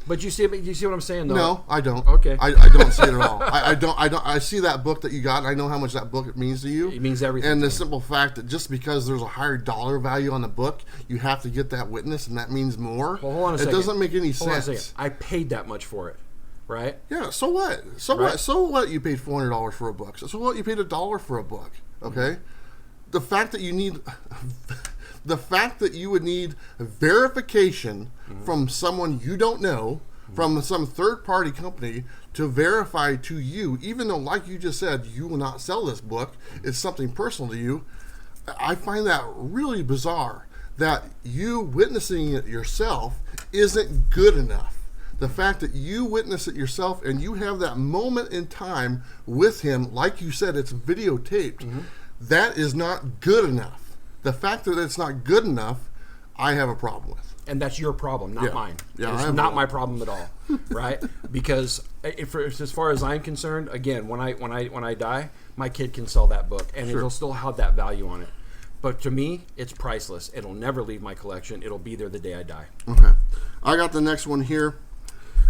But you see what I'm saying, though? No, I don't. Okay. I don't see it at all. I don't. I see that book that you got, and I know how much that book means to you. It means everything. And the simple fact that just because there's a higher dollar value on the book, you have to get that witness, and that means more. Well, hold on a second. It doesn't make any Hold on a sense. second. I paid that much for it, right? Yeah. So what? So Right. what? So what? You paid $400 for a book. So what? You paid $1 for a book. Okay. The fact that you need. The fact that you would need verification from someone you don't know, from some third-party company to verify to you, even though, like you just said, you will not sell this book, it's something personal to you, I find that really bizarre, that you witnessing it yourself isn't good enough. The fact that you witness it yourself and you have that moment in time with him, like you said, it's videotaped, that is not good enough. The fact that it's not good enough, I have a problem with. And that's your problem, not mine. Yeah, it's not my problem at all, right? Because as far as I'm concerned, again, when I die, my kid can sell that book, and it'll still have that value on it. But to me, it's priceless. It'll never leave my collection. It'll be there the day I die. Okay, I got the next one here.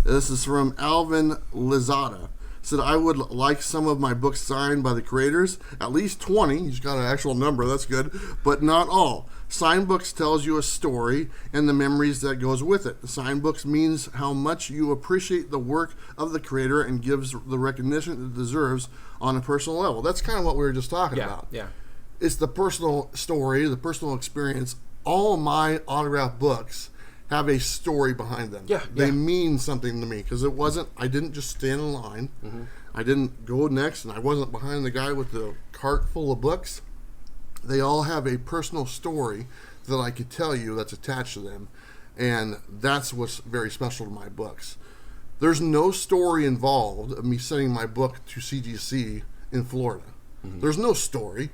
This is from Alvin Lizada. Said, I would like some of my books signed by the creators, at least 20. He's got an actual number, that's good, but not all. Signed books tells you a story and the memories that goes with it. Signed books means how much you appreciate the work of the creator and gives the recognition it deserves on a personal level. That's kind of what we were just talking about. Yeah. It's the personal story, the personal experience. All my autographed books have a story behind them. They mean something to me, because I didn't just stand in line. I didn't go next, and I wasn't behind the guy with the cart full of books. They all have a personal story that I could tell you that's attached to them, and that's what's very special to my books. There's no story involved of me sending my book to CGC in Florida. There's no story.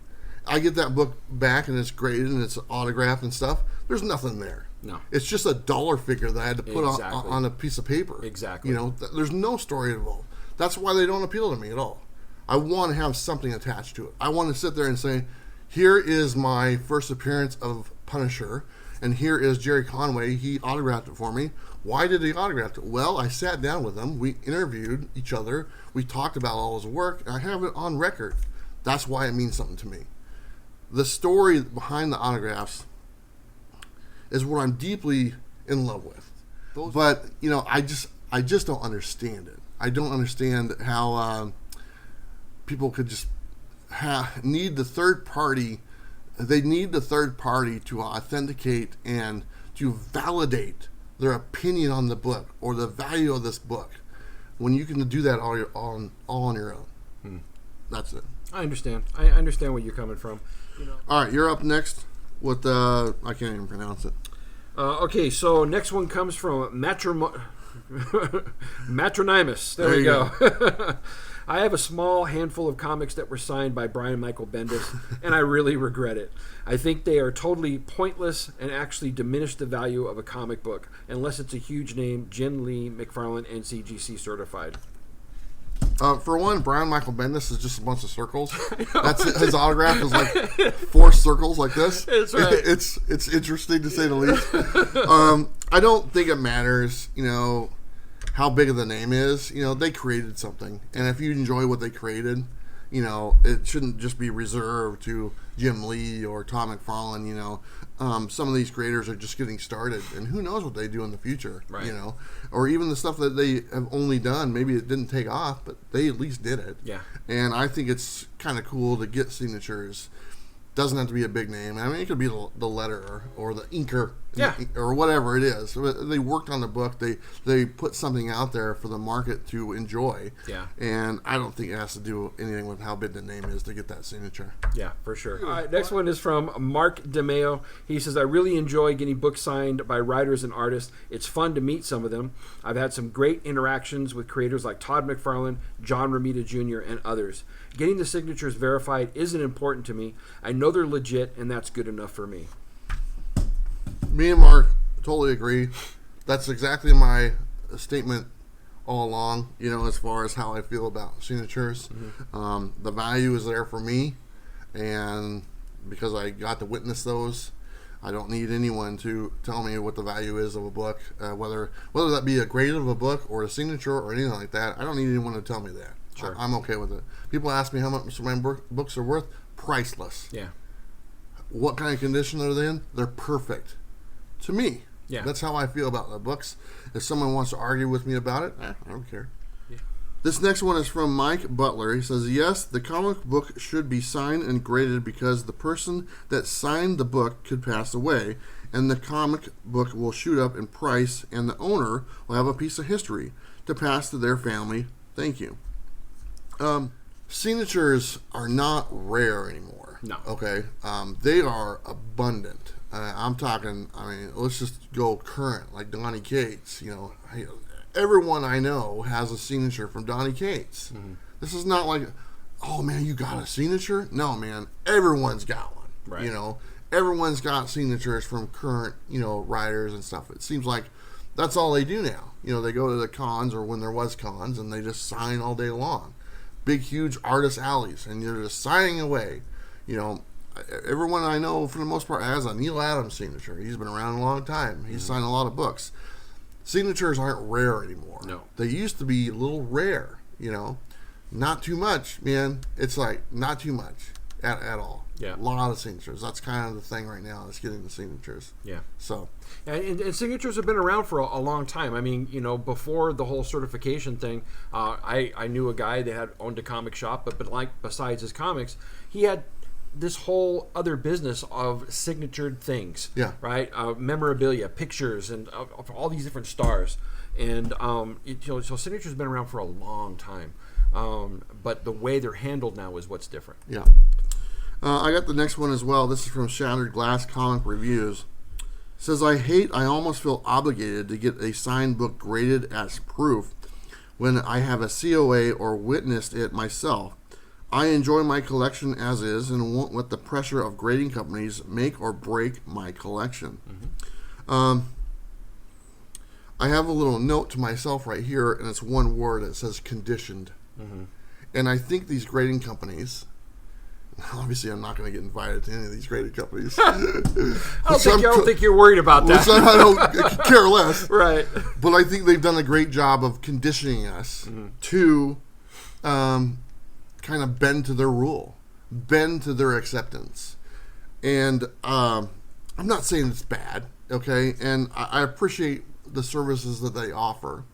I get that book back, and it's graded, and it's autographed and stuff. There's nothing there. No. It's just a dollar figure that I had to put on a piece of paper. Exactly. You know, there's no story involved. That's why they don't appeal to me at all. I want to have something attached to it. I want to sit there and say, here is my first appearance of Punisher, and here is Jerry Conway. He autographed it for me. Why did he autograph it? Well, I sat down with him. We interviewed each other. We talked about all his work, and I have it on record. That's why it means something to me. The story behind the autographs is what I'm deeply in love with. But, you know, I just don't understand it. I don't understand how people could just need the third party. They need the third party to authenticate and to validate their opinion on the book or the value of this book, when you can do that all on your own. That's it. I understand. I understand where you're coming from. You know. All right, you're up next with I can't even pronounce it. Okay, so next one comes from Matronymus. There we go. I have a small handful of comics that were signed by Brian Michael Bendis, and I really regret it. I think they are totally pointless and actually diminish the value of a comic book, unless it's a huge name, Jim Lee, McFarlane, and CGC certified. For one, Brian Michael Bendis is just a bunch of circles. That's his autograph is like 4 circles like this. That's right. It's interesting to say the least. I don't think it matters, you know, how big of the name is. You know, they created something, and if you enjoy what they created, you know, it shouldn't just be reserved to Jim Lee or Tom McFarlane. You know, some of these creators are just getting started, and who knows what they do in the future. Right. You know, or even the stuff that they have only done, maybe it didn't take off, but they at least did it. Yeah. And I think it's kind of cool to get signatures. Doesn't have to be a big name. I mean, it could be the letterer or the inker Yeah. or whatever it is. They worked on the book. They put something out there for the market to enjoy. Yeah. And I don't think it has to do anything with how big the name is to get that signature. Yeah, for sure. All right, next one is from Mark DeMeo. He says, I really enjoy getting books signed by writers and artists. It's fun to meet some of them. I've had some great interactions with creators like Todd McFarlane, John Romita Jr., and others. Getting the signatures verified isn't important to me. I know they're legit, and that's good enough for me. Me and Mark totally agree. That's exactly my statement all along, as far as how I feel about signatures. Mm-hmm. The value is there for me, and because I got to witness those, I don't need anyone to tell me what the value is of a book, whether that be a grade of a book or a signature or anything like that. I don't need anyone to tell me that. Sure. I'm okay with it. People ask me how much my books are worth. Priceless. Yeah. What kind of condition are they in? They're perfect. To me. Yeah. That's how I feel about the books. If someone wants to argue with me about it, I don't care. Yeah. This next one is from Mike Bueller. He says, yes, the comic book should be signed and graded because the person that signed the book could pass away, and the comic book will shoot up in price, and the owner will have a piece of history to pass to their family. Thank you. Signatures are not rare anymore. No. Okay? They are abundant. I'm talking, let's just go current, like Donnie Cates. Everyone I know has a signature from Donnie Cates. Mm-hmm. This is not like, oh man, you got a signature? No, man, everyone's got one. Right. Everyone's got signatures from current, writers and stuff. It seems like that's all they do now. They go to the cons, or when there was cons, and they just sign all day long. Big, huge artist alleys, and you're just signing away. Everyone I know, for the most part, has a Neil Adams signature. He's been around a long time. He's signed a lot of books. Signatures aren't rare anymore. No. They used to be a little rare, Not too much, man. It's like, not too much at all. Yeah. A lot of signatures. That's kind of the thing right now, is getting the signatures. Yeah. So. And signatures have been around for a long time. Before the whole certification thing, I knew a guy that had owned a comic shop, but besides his comics, he had this whole other business of signatured things. Yeah. Right? Memorabilia, pictures, and of all these different stars. And so signatures have been around for a long time. But the way they're handled now is what's different. Yeah. I got the next one as well. This is from Shattered Glass Comic Reviews. It says, I almost feel obligated to get a signed book graded as proof when I have a COA or witnessed it myself. I enjoy my collection as is and won't let the pressure of grading companies make or break my collection. Mm-hmm. I have a little note to myself right here, and it's one word. It says conditioned. Mm-hmm. And I think these grading companies, obviously I'm not going to get invited to any of these grading companies. I don't think you're worried about that. I don't care less. Right. But I think they've done a great job of conditioning us to kind of bend to their rule, bend to their acceptance. And I'm not saying it's bad, okay? And I appreciate the services that they offer.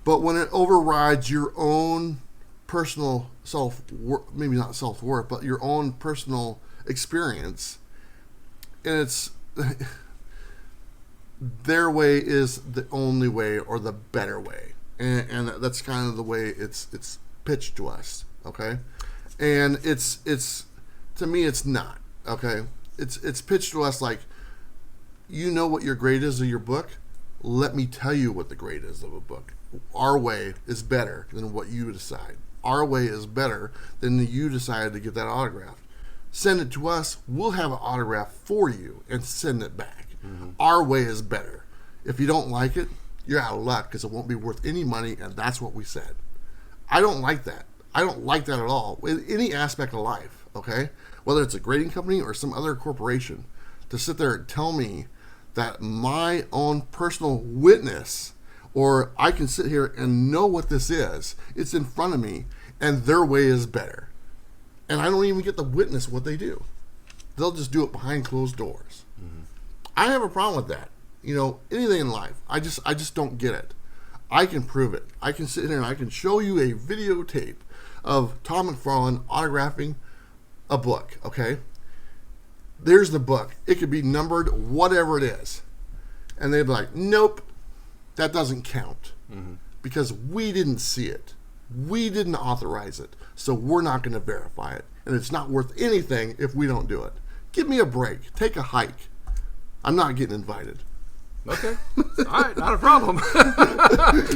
But when it overrides your own personal maybe not self-worth, but your own personal experience, and it's their way is the only way or the better way. And that's kind of the way it's pitched to us, okay? And it's to me it's not, okay? It's pitched to us like, what your grade is of your book? Let me tell you what the grade is of a book. Our way is better than what you decide. Our way is better than you decided to get that autograph. Send it to us. We'll have an autograph for you and send it back. Mm-hmm. Our way is better. If you don't like it, you're out of luck because it won't be worth any money, and that's what we said. I don't like that. I don't like that at all. In any aspect of life, okay? Whether it's a grading company or some other corporation, to sit there and tell me that my own personal witness, or I can sit here and know what this is, it's in front of me, and their way is better. And I don't even get to witness what they do. They'll just do it behind closed doors. Mm-hmm. I have a problem with that. Anything in life, I just don't get it. I can prove it. I can sit here and I can show you a videotape of Tom McFarlane autographing a book, okay? there's the book. It could be numbered, whatever it is. And they'd be like, nope, that doesn't count. Because we didn't see it. We didn't authorize it. So we're not going to verify it. And it's not worth anything if we don't do it. Give me a break. Take a hike. I'm not getting invited. Okay. All right, not a problem.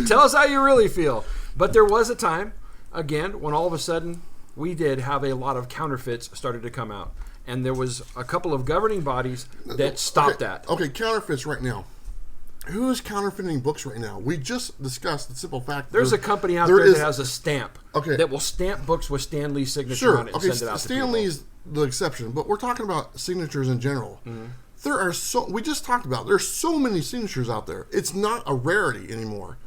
Tell us how you really feel. But there was a time, again, when all of a sudden we did have a lot of counterfeits started to come out. And there was a couple of governing bodies that stopped that. Okay, counterfeits right now. Who is counterfeiting books right now? We just discussed the simple fact. There's a company out there that has a stamp that will stamp books with Stan Lee's signature on it and send it out to people. Stan Lee's the exception, but we're talking about signatures in general. There are we just talked about, there's so many signatures out there. It's not a rarity anymore.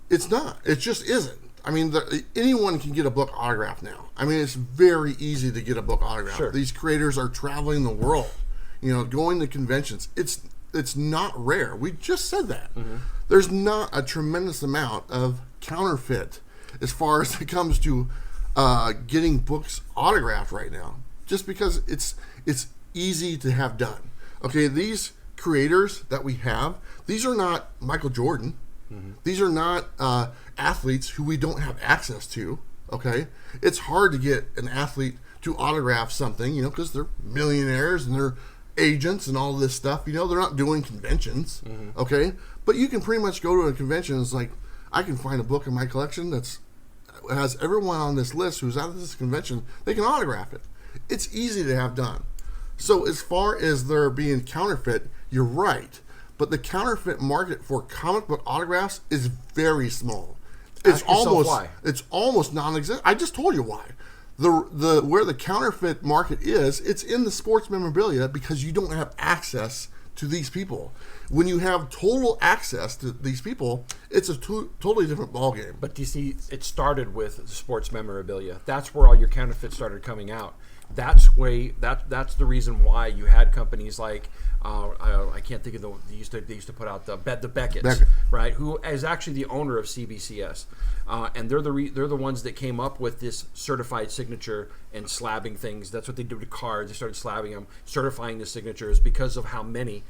It's not. It just isn't. I mean, anyone can get a book autographed now. I mean, it's very easy to get a book autographed. Sure. These creators are traveling the world, going to conventions. It's not rare. We just said that. There's not a tremendous amount of counterfeit as far as it comes to getting books autographed right now, just because it's easy to have done. Okay, these creators that we have, these are not Michael Jordan. These are not athletes who we don't have access to. Okay, it's hard to get an athlete to autograph something, because they're millionaires and they're agents and all this stuff. They're not doing conventions. Okay, but you can pretty much go to a convention. It's like, I can find a book in my collection that has everyone on this list who's at this convention. They can autograph it. It's easy to have done. So as far as there being counterfeit, you're right. But the counterfeit market for comic book autographs is very small. It's almost non-existent. I just told you why. Where the counterfeit market is, it's in the sports memorabilia, because you don't have access to these people. When you have total access to these people, it's a totally different ballgame. But you see, it started with sports memorabilia. That's where all your counterfeits started coming out. That's the reason why you had companies like I can't think of they used to put out the Beckett's, right? Who is actually the owner of CBCS, and they're the ones that came up with this certified signature and slabbing things. That's what they did with cards. They started slabbing them, certifying the signatures because of how many.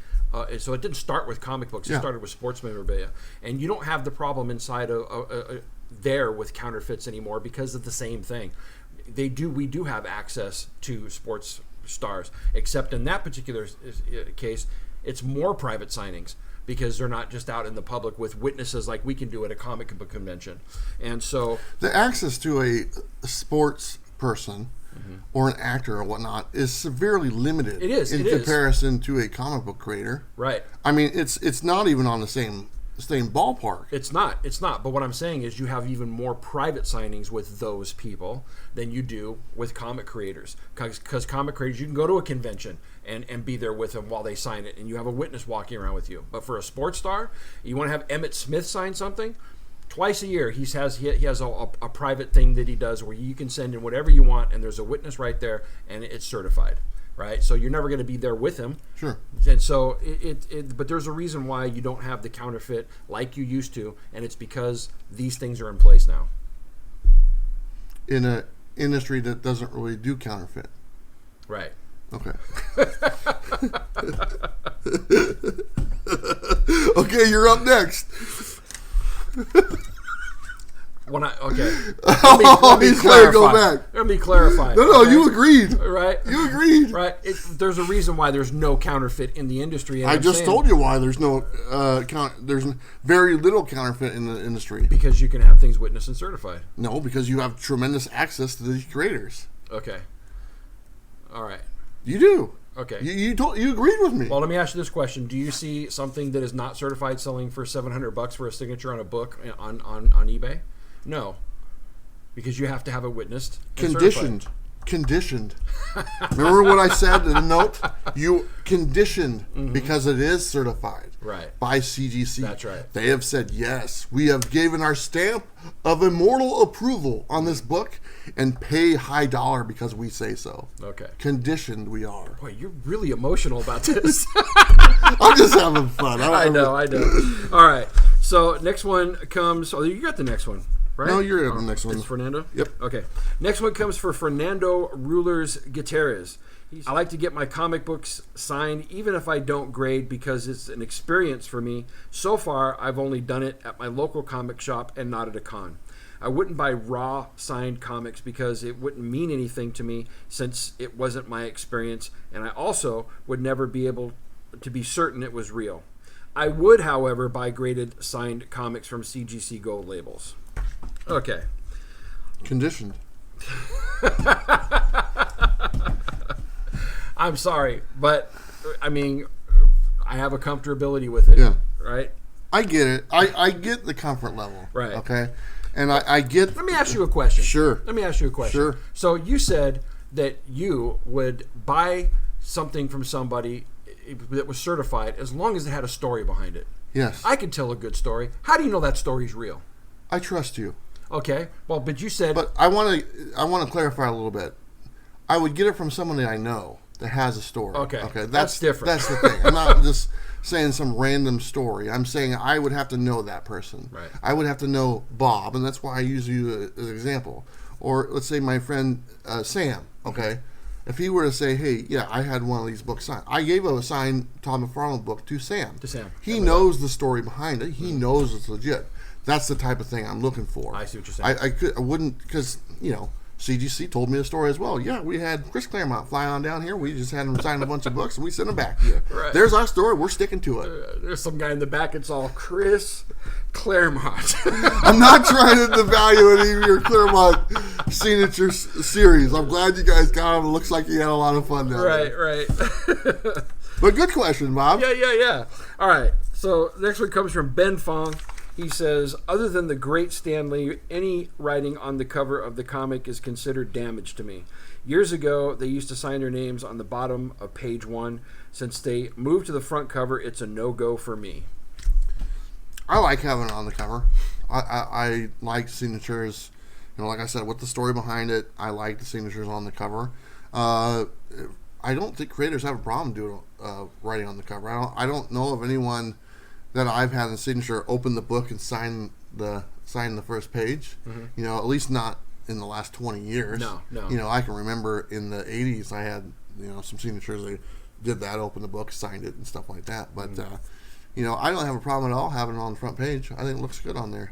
So it didn't start with comic books. It started with sports memorabilia, and you don't have the problem inside there with counterfeits anymore because of the same thing. We do have access to sports stars, except in that particular case, it's more private signings because they're not just out in the public with witnesses like we can do at a comic book convention. And so the access to a sports person or an actor or whatnot is severely limited. It is in comparison to a comic book creator. Right. I mean, it's not even on the same ballpark. It's not. But what I'm saying is you have even more private signings with those people than you do with comic creators. Because comic creators, you can go to a convention and be there with them while they sign it, and you have a witness walking around with you. But for a sports star, you want to have Emmitt Smith sign something, twice a year he has a private thing that he does where you can send in whatever you want, and there's a witness right there, and it's certified. Right, so you're never going to be there with him. Sure. And so but there's a reason why you don't have the counterfeit like you used to, and it's because these things are in place now. In an industry that doesn't really do counterfeit. Right. Okay. Okay, you're up next. Let me he's going to go back. Let me clarify. No, okay? You agreed. Right? You agreed. Right. There's a reason why there's no counterfeit in the industry. I just told you why there's no there's very little counterfeit in the industry. Because you can have things witnessed and certified. No, because you have tremendous access to these creators. Okay. All right. You do. Okay. You agreed with me. Well, let me ask you this question: do you see something that is not certified selling for $700 for a signature on a book on eBay? No, because you have to have it witnessed. Conditioned. Remember what I said in the note? You conditioned because it is certified by CGC. That's right. They have said, yes, we have given our stamp of immortal approval on this book and pay high dollar because we say so. Okay. Conditioned we are. Boy, you're really emotional about this. I'm just having fun. I know. All right. So next one comes. Oh, you got the next one. right? No, you're the next one. It's Fernando? Yep. Okay. Next one comes for Fernando Rulers Gutierrez. I like to get my comic books signed even if I don't grade because it's an experience for me. So far, I've only done it at my local comic shop and not at a con. I wouldn't buy raw signed comics because it wouldn't mean anything to me since it wasn't my experience, and I also would never be able to be certain it was real. I would, however, buy graded signed comics from CGC Gold labels. Okay. Conditioned. I'm sorry, but I mean, I have a comfortability with it. Yeah. Right? I get it. I get the comfort level. Right. Okay. And I get. Let me ask you a question. Sure. Let me ask you a question. Sure. So you said that you would buy something from somebody that was certified as long as it had a story behind it. Yes. I can tell a good story. How do you know that story's real? I trust you. Okay. Well, but you said. But I want to clarify a little bit. I would get it from someone that I know that has a story. Okay. Okay. That's different. That's the thing. I'm not just saying some random story. I'm saying I would have to know that person. Right. I would have to know Bob, and that's why I use you as an example. Or let's say my friend Sam. Okay. If he were to say, "Hey, yeah, I had one of these books signed," I gave a signed Tom McFarlane book to Sam. He knows the story behind it. He knows it's legit. That's the type of thing I'm looking for. I see what you're saying. I wouldn't, because CGC told me the story as well. Yeah, we had Chris Claremont fly on down here. We just had him sign a bunch of books, and we sent them back to you. Right. There's our story. We're sticking to it. There's some guy in the back. It's all Chris Claremont. I'm not trying to devalue any of your Claremont signature series. I'm glad you guys got him. It looks like you had a lot of fun down there. Right. But good question, Bob. Yeah. All right. So next one comes from Ben Fong. He says, other than the great Stan Lee, any writing on the cover of the comic is considered damage to me. Years ago, they used to sign their names on the bottom of page 1. Since they moved to the front cover, it's a no-go for me. I like having it on the cover. I like signatures. Like I said, with the story behind it, I like the signatures on the cover. I don't think creators have a problem doing writing on the cover. I don't know of anyone that I've had in the signature open the book and sign the first page. Mm-hmm. At least not in the last 20 years. No. I can remember in the 80s I had some signatures. They did that, open the book, signed it, and stuff like that. But I don't have a problem at all having it on the front page. I think it looks good on there.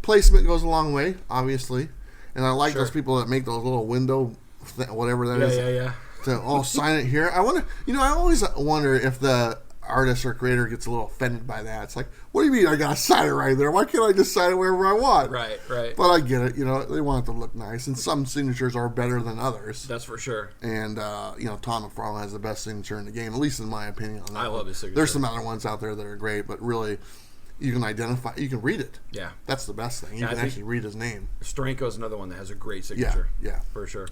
Placement goes a long way, obviously, and I like those people that make those little window, whatever that is. Yeah. To sign it here. I wonder. I always wonder if the artist or creator gets a little offended by that. It's like, what do you mean I gotta sign it right there? Why can't I just sign it wherever I want? Right. But I get it. They want it to look nice, and some signatures are better than others. That's for sure. And Tom McFarlane has the best signature in the game, at least in my opinion. On that I love his signature. There's some other ones out there that are great, but really, you can identify. You can read it. Yeah, that's the best thing. You can actually read his name. Steranko is another one that has a great signature. Yeah, for sure.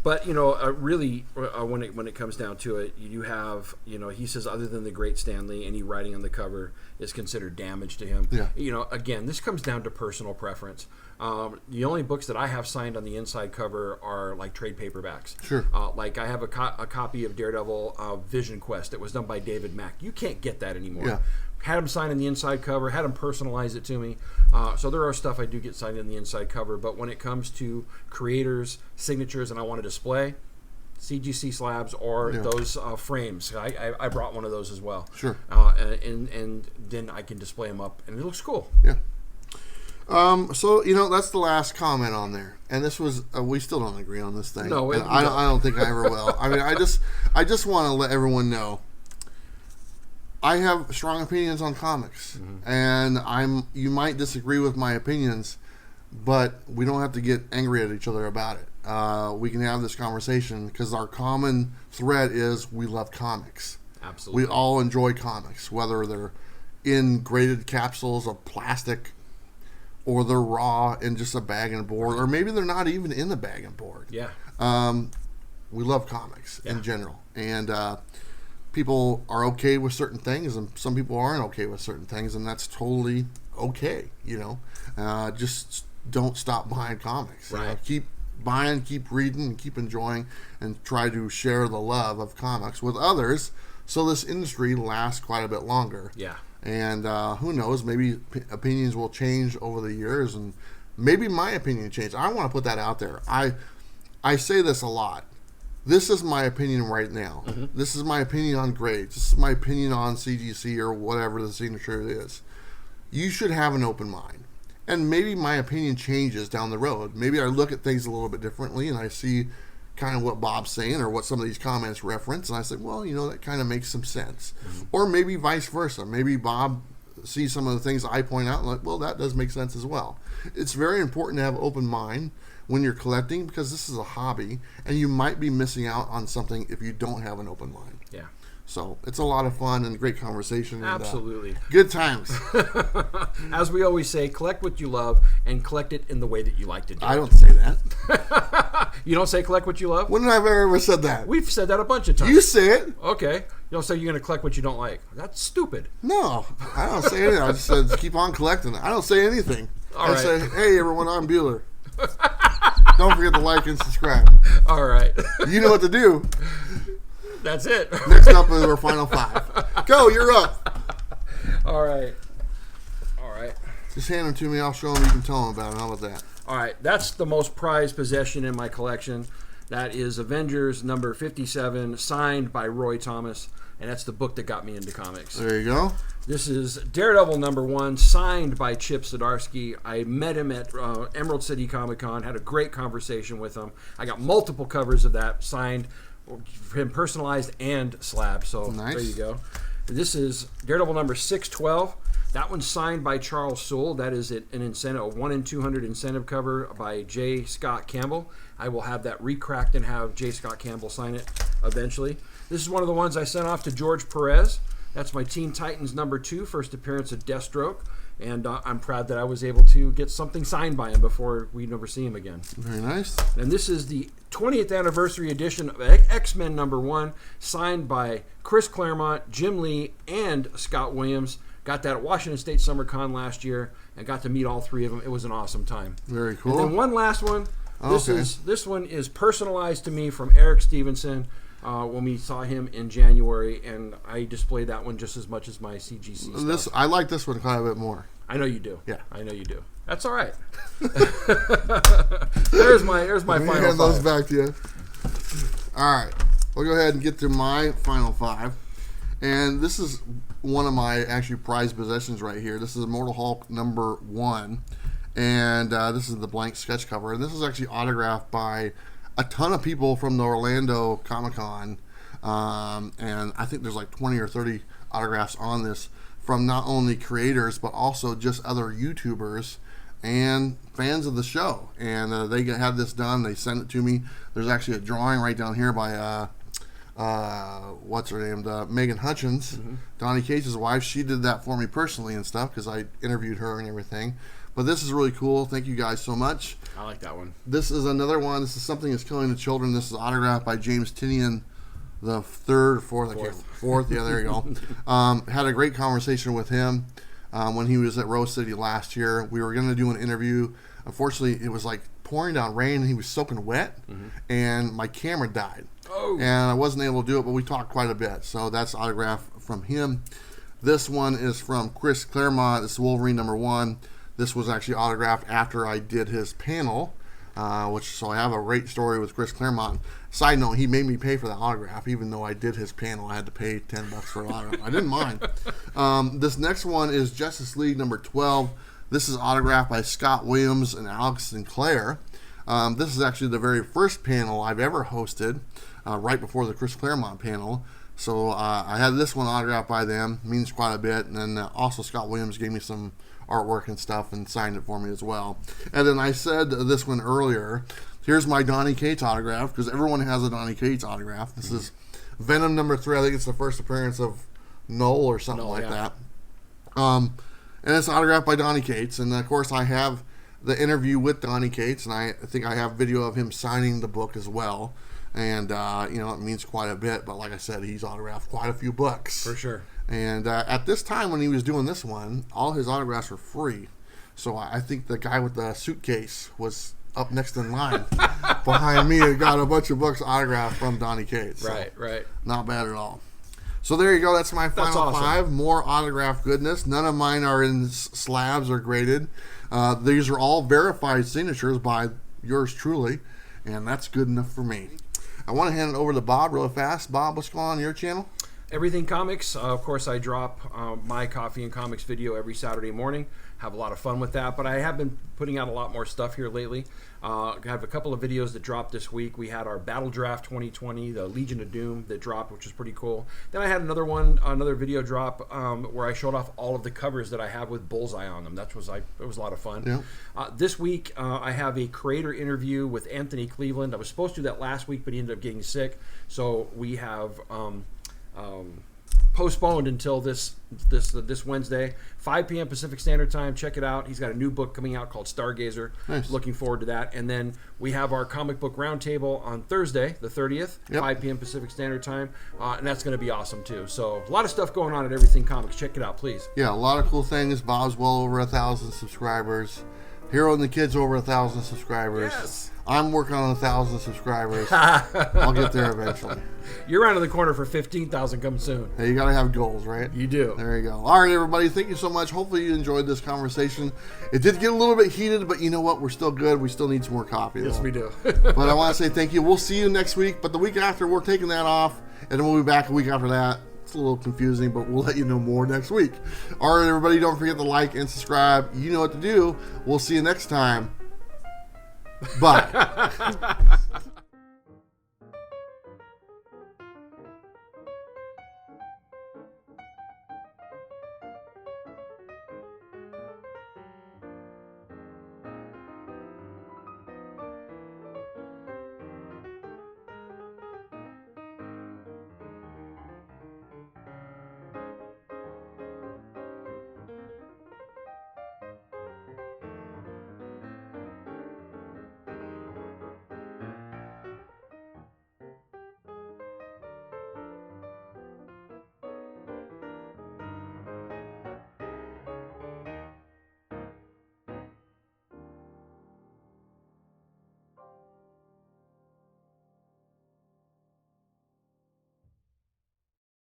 But really, when it comes down to it, you have, he says, other than the great Stan Lee, any writing on the cover is considered damage to him. Yeah. Again, this comes down to personal preference. The only books that I have signed on the inside cover are like trade paperbacks. Sure. Like I have a copy of Daredevil Vision Quest that was done by David Mack. You can't get that anymore. Yeah. Had him sign on the inside cover, had him personalize it to me. So there are stuff I do get signed on the inside cover, but when it comes to creators, signatures, and I want to display, CGC slabs or those frames. I brought one of those as well. Sure. And then I can display them up, and it looks cool. Yeah. So that's the last comment on there, and this was we still don't agree on this thing. No, I don't think I ever will. I mean, I just want to let everyone know. I have strong opinions on comics, and you might disagree with my opinions, but we don't have to get angry at each other about it. We can have this conversation because our common thread is we love comics. Absolutely. We all enjoy comics, whether they're in graded capsules of plastic or they're raw in just a bag and board, or maybe they're not even in the bag and board. Yeah. We love comics in general, and people are okay with certain things, and some people aren't okay with certain things, and that's totally okay. Just don't stop buying comics. Right. Keep buying, keep reading, and keep enjoying, and try to share the love of comics with others, so this industry lasts quite a bit longer. Yeah. And who knows, maybe opinions will change over the years, and maybe my opinion changed. I want to put that out there. I say this a lot. This is my opinion right now. Mm-hmm. This is my opinion on grades. This is my opinion on CGC or whatever the signature is. You should have an open mind. And maybe my opinion changes down the road. Maybe I look at things a little bit differently and I see kind of what Bob's saying or what some of these comments reference. And I say, well, that kind of makes some sense. Mm-hmm. Or maybe vice versa. Maybe Bob sees some of the things I point out and like, well, that does make sense as well. It's very important to have an open mind when you're collecting, because this is a hobby and you might be missing out on something if you don't have an open mind. Yeah. So it's a lot of fun and great conversation. Absolutely. And, good times. As we always say, collect what you love and collect it in the way that you like to do it. I don't say that. You don't say collect what you love? When have I ever said that? We've said that a bunch of times. You say it. Okay. You don't say you're going to collect what you don't like. That's stupid. No, I don't say anything. I just said keep on collecting. I don't say anything. All right. Say, hey, everyone, I'm Bueller. Don't forget to like and subscribe. All right. You know what to do. That's it. Next up is our final 5. Go, you're up. All right. Just hand them to me. I'll show them. You can tell them about it. How about that? All right. That's the most prized possession in my collection. That is Avengers number 57, signed by Roy Thomas. And that's the book that got me into comics. There you go. This is Daredevil number 1, signed by Chip Zdarsky. I met him at Emerald City Comic Con, had a great conversation with him. I got multiple covers of that, signed, him personalized and slab. So nice. There you go. This is Daredevil number 612. That one's signed by Charles Soule. That is an incentive, a 1 in 200 incentive cover by J. Scott Campbell. I will have that recracked and have J. Scott Campbell sign it eventually. This is one of the ones I sent off to George Perez. That's my Teen Titans number 2, first appearance of Deathstroke. And I'm proud that I was able to get something signed by him before we never see him again. Very nice. And this is the 20th anniversary edition of X-Men number 1, signed by Chris Claremont, Jim Lee, and Scott Williams. Got that at Washington State Summer Con last year and got to meet all 3 of them. It was an awesome time. Very cool. And then one last one. Okay. This one is personalized to me from Eric Stevenson. When we saw him in January, and I displayed that one just as much as my CGC stuff. I like this one quite a bit more. I know you do. Yeah, I know you do. That's all right. There's my final hand 5. Those back to you. All right, we'll go ahead and get to my final 5, and this is one of my actually prized possessions right here. This is Immortal Hulk number 1, and this is the blank sketch cover, and this is actually autographed by a ton of people from the Orlando Comic-Con, and I think there's like 20 or 30 autographs on this from not only creators but also just other YouTubers and fans of the show. And they had this done. They sent it to me. There's actually a drawing right down here by what's her name, Megan Hutchins, Donnie Cates' wife. She did that for me personally and stuff because I interviewed her and everything. But this is really cool. Thank you guys so much. I like that one. This is another one. This is Something Is Killing the Children. This is autographed by James Tinian, the fourth. Yeah, there you go. Had a great conversation with him when he was at Rose City last year. We were going to do an interview. Unfortunately, it was like pouring down rain, and he was soaking wet, and my camera died. Oh. And I wasn't able to do it, but we talked quite a bit. So that's autograph from him. This one is from Chris Claremont. It's Wolverine number 1. This was actually autographed after I did his panel, so I have a great story with Chris Claremont. Side note, he made me pay for the autograph, even though I did his panel. I had to pay $10 for an autograph. I didn't mind. This next one is Justice League number 12. This is autographed by Scott Williams and Alex Sinclair. This is actually the very first panel I've ever hosted, right before the Chris Claremont panel. So I had this one autographed by them. It means quite a bit. And then also Scott Williams gave me some artwork and stuff and signed it for me as well. And then I said this one earlier. Here's my Donnie Cates autograph, because everyone has a Donnie Cates autograph. This is Venom number 3. I think it's the first appearance of Noel or something that. And it's autographed by Donnie Cates. And of course I have the interview with Donnie Cates, and I think I have video of him signing the book as well. And it means quite a bit. But like I said, he's autographed quite a few books For sure. And at this time when he was doing this one, all his autographs were free. So I think the guy with the suitcase was up next in line behind me and got a bunch of books autographed from Donnie Cates. So Right. not bad at all. So there you go. That's my final awesome. 5. More autograph goodness. None of mine are in slabs or graded. These are all verified signatures by yours truly, and that's good enough for me. I want to hand it over to Bob real fast. Bob, what's going on your channel? Everything Comics. Of course, I drop my Coffee and Comics video every Saturday morning. Have a lot of fun with that, but I have been putting out a lot more stuff here lately. I have a couple of videos that dropped this week. We had our Battle Draft 2020, the Legion of Doom that dropped, which was pretty cool. Then I had another video drop where I showed off all of the covers that I have with Bullseye on them. It was a lot of fun. Yeah. This week, I have a creator interview with Anthony Cleveland. I was supposed to do that last week, but he ended up getting sick, so we have postponed until this Wednesday, 5 p.m. Pacific Standard Time. Check it out. He's got a new book coming out called Stargazer. Nice. Looking forward to that. And then we have our comic book roundtable on Thursday, the 30th, 5 p.m. Pacific Standard Time, and that's going to be awesome too. So a lot of stuff going on at Everything Comics. Check it out, please. Yeah, a lot of cool things. Bob's well over 1,000 subscribers. Hero and the Kids over 1,000 subscribers. Yes. I'm working on 1,000 subscribers. I'll get there eventually. You're around the corner for 15,000 coming soon. Hey, you gotta have goals, right? You do. There you go. All right, everybody. Thank you so much. Hopefully you enjoyed this conversation. It did get a little bit heated, but you know what? We're still good. We still need some more coffee. Yes, though. we do. But I want to say thank you. We'll see you next week. But the week after, we're taking that off, and then we'll be back a week after that. It's a little confusing, but we'll let you know more next week. All right, everybody. Don't forget to like and subscribe. You know what to do. We'll see you next time. Bye.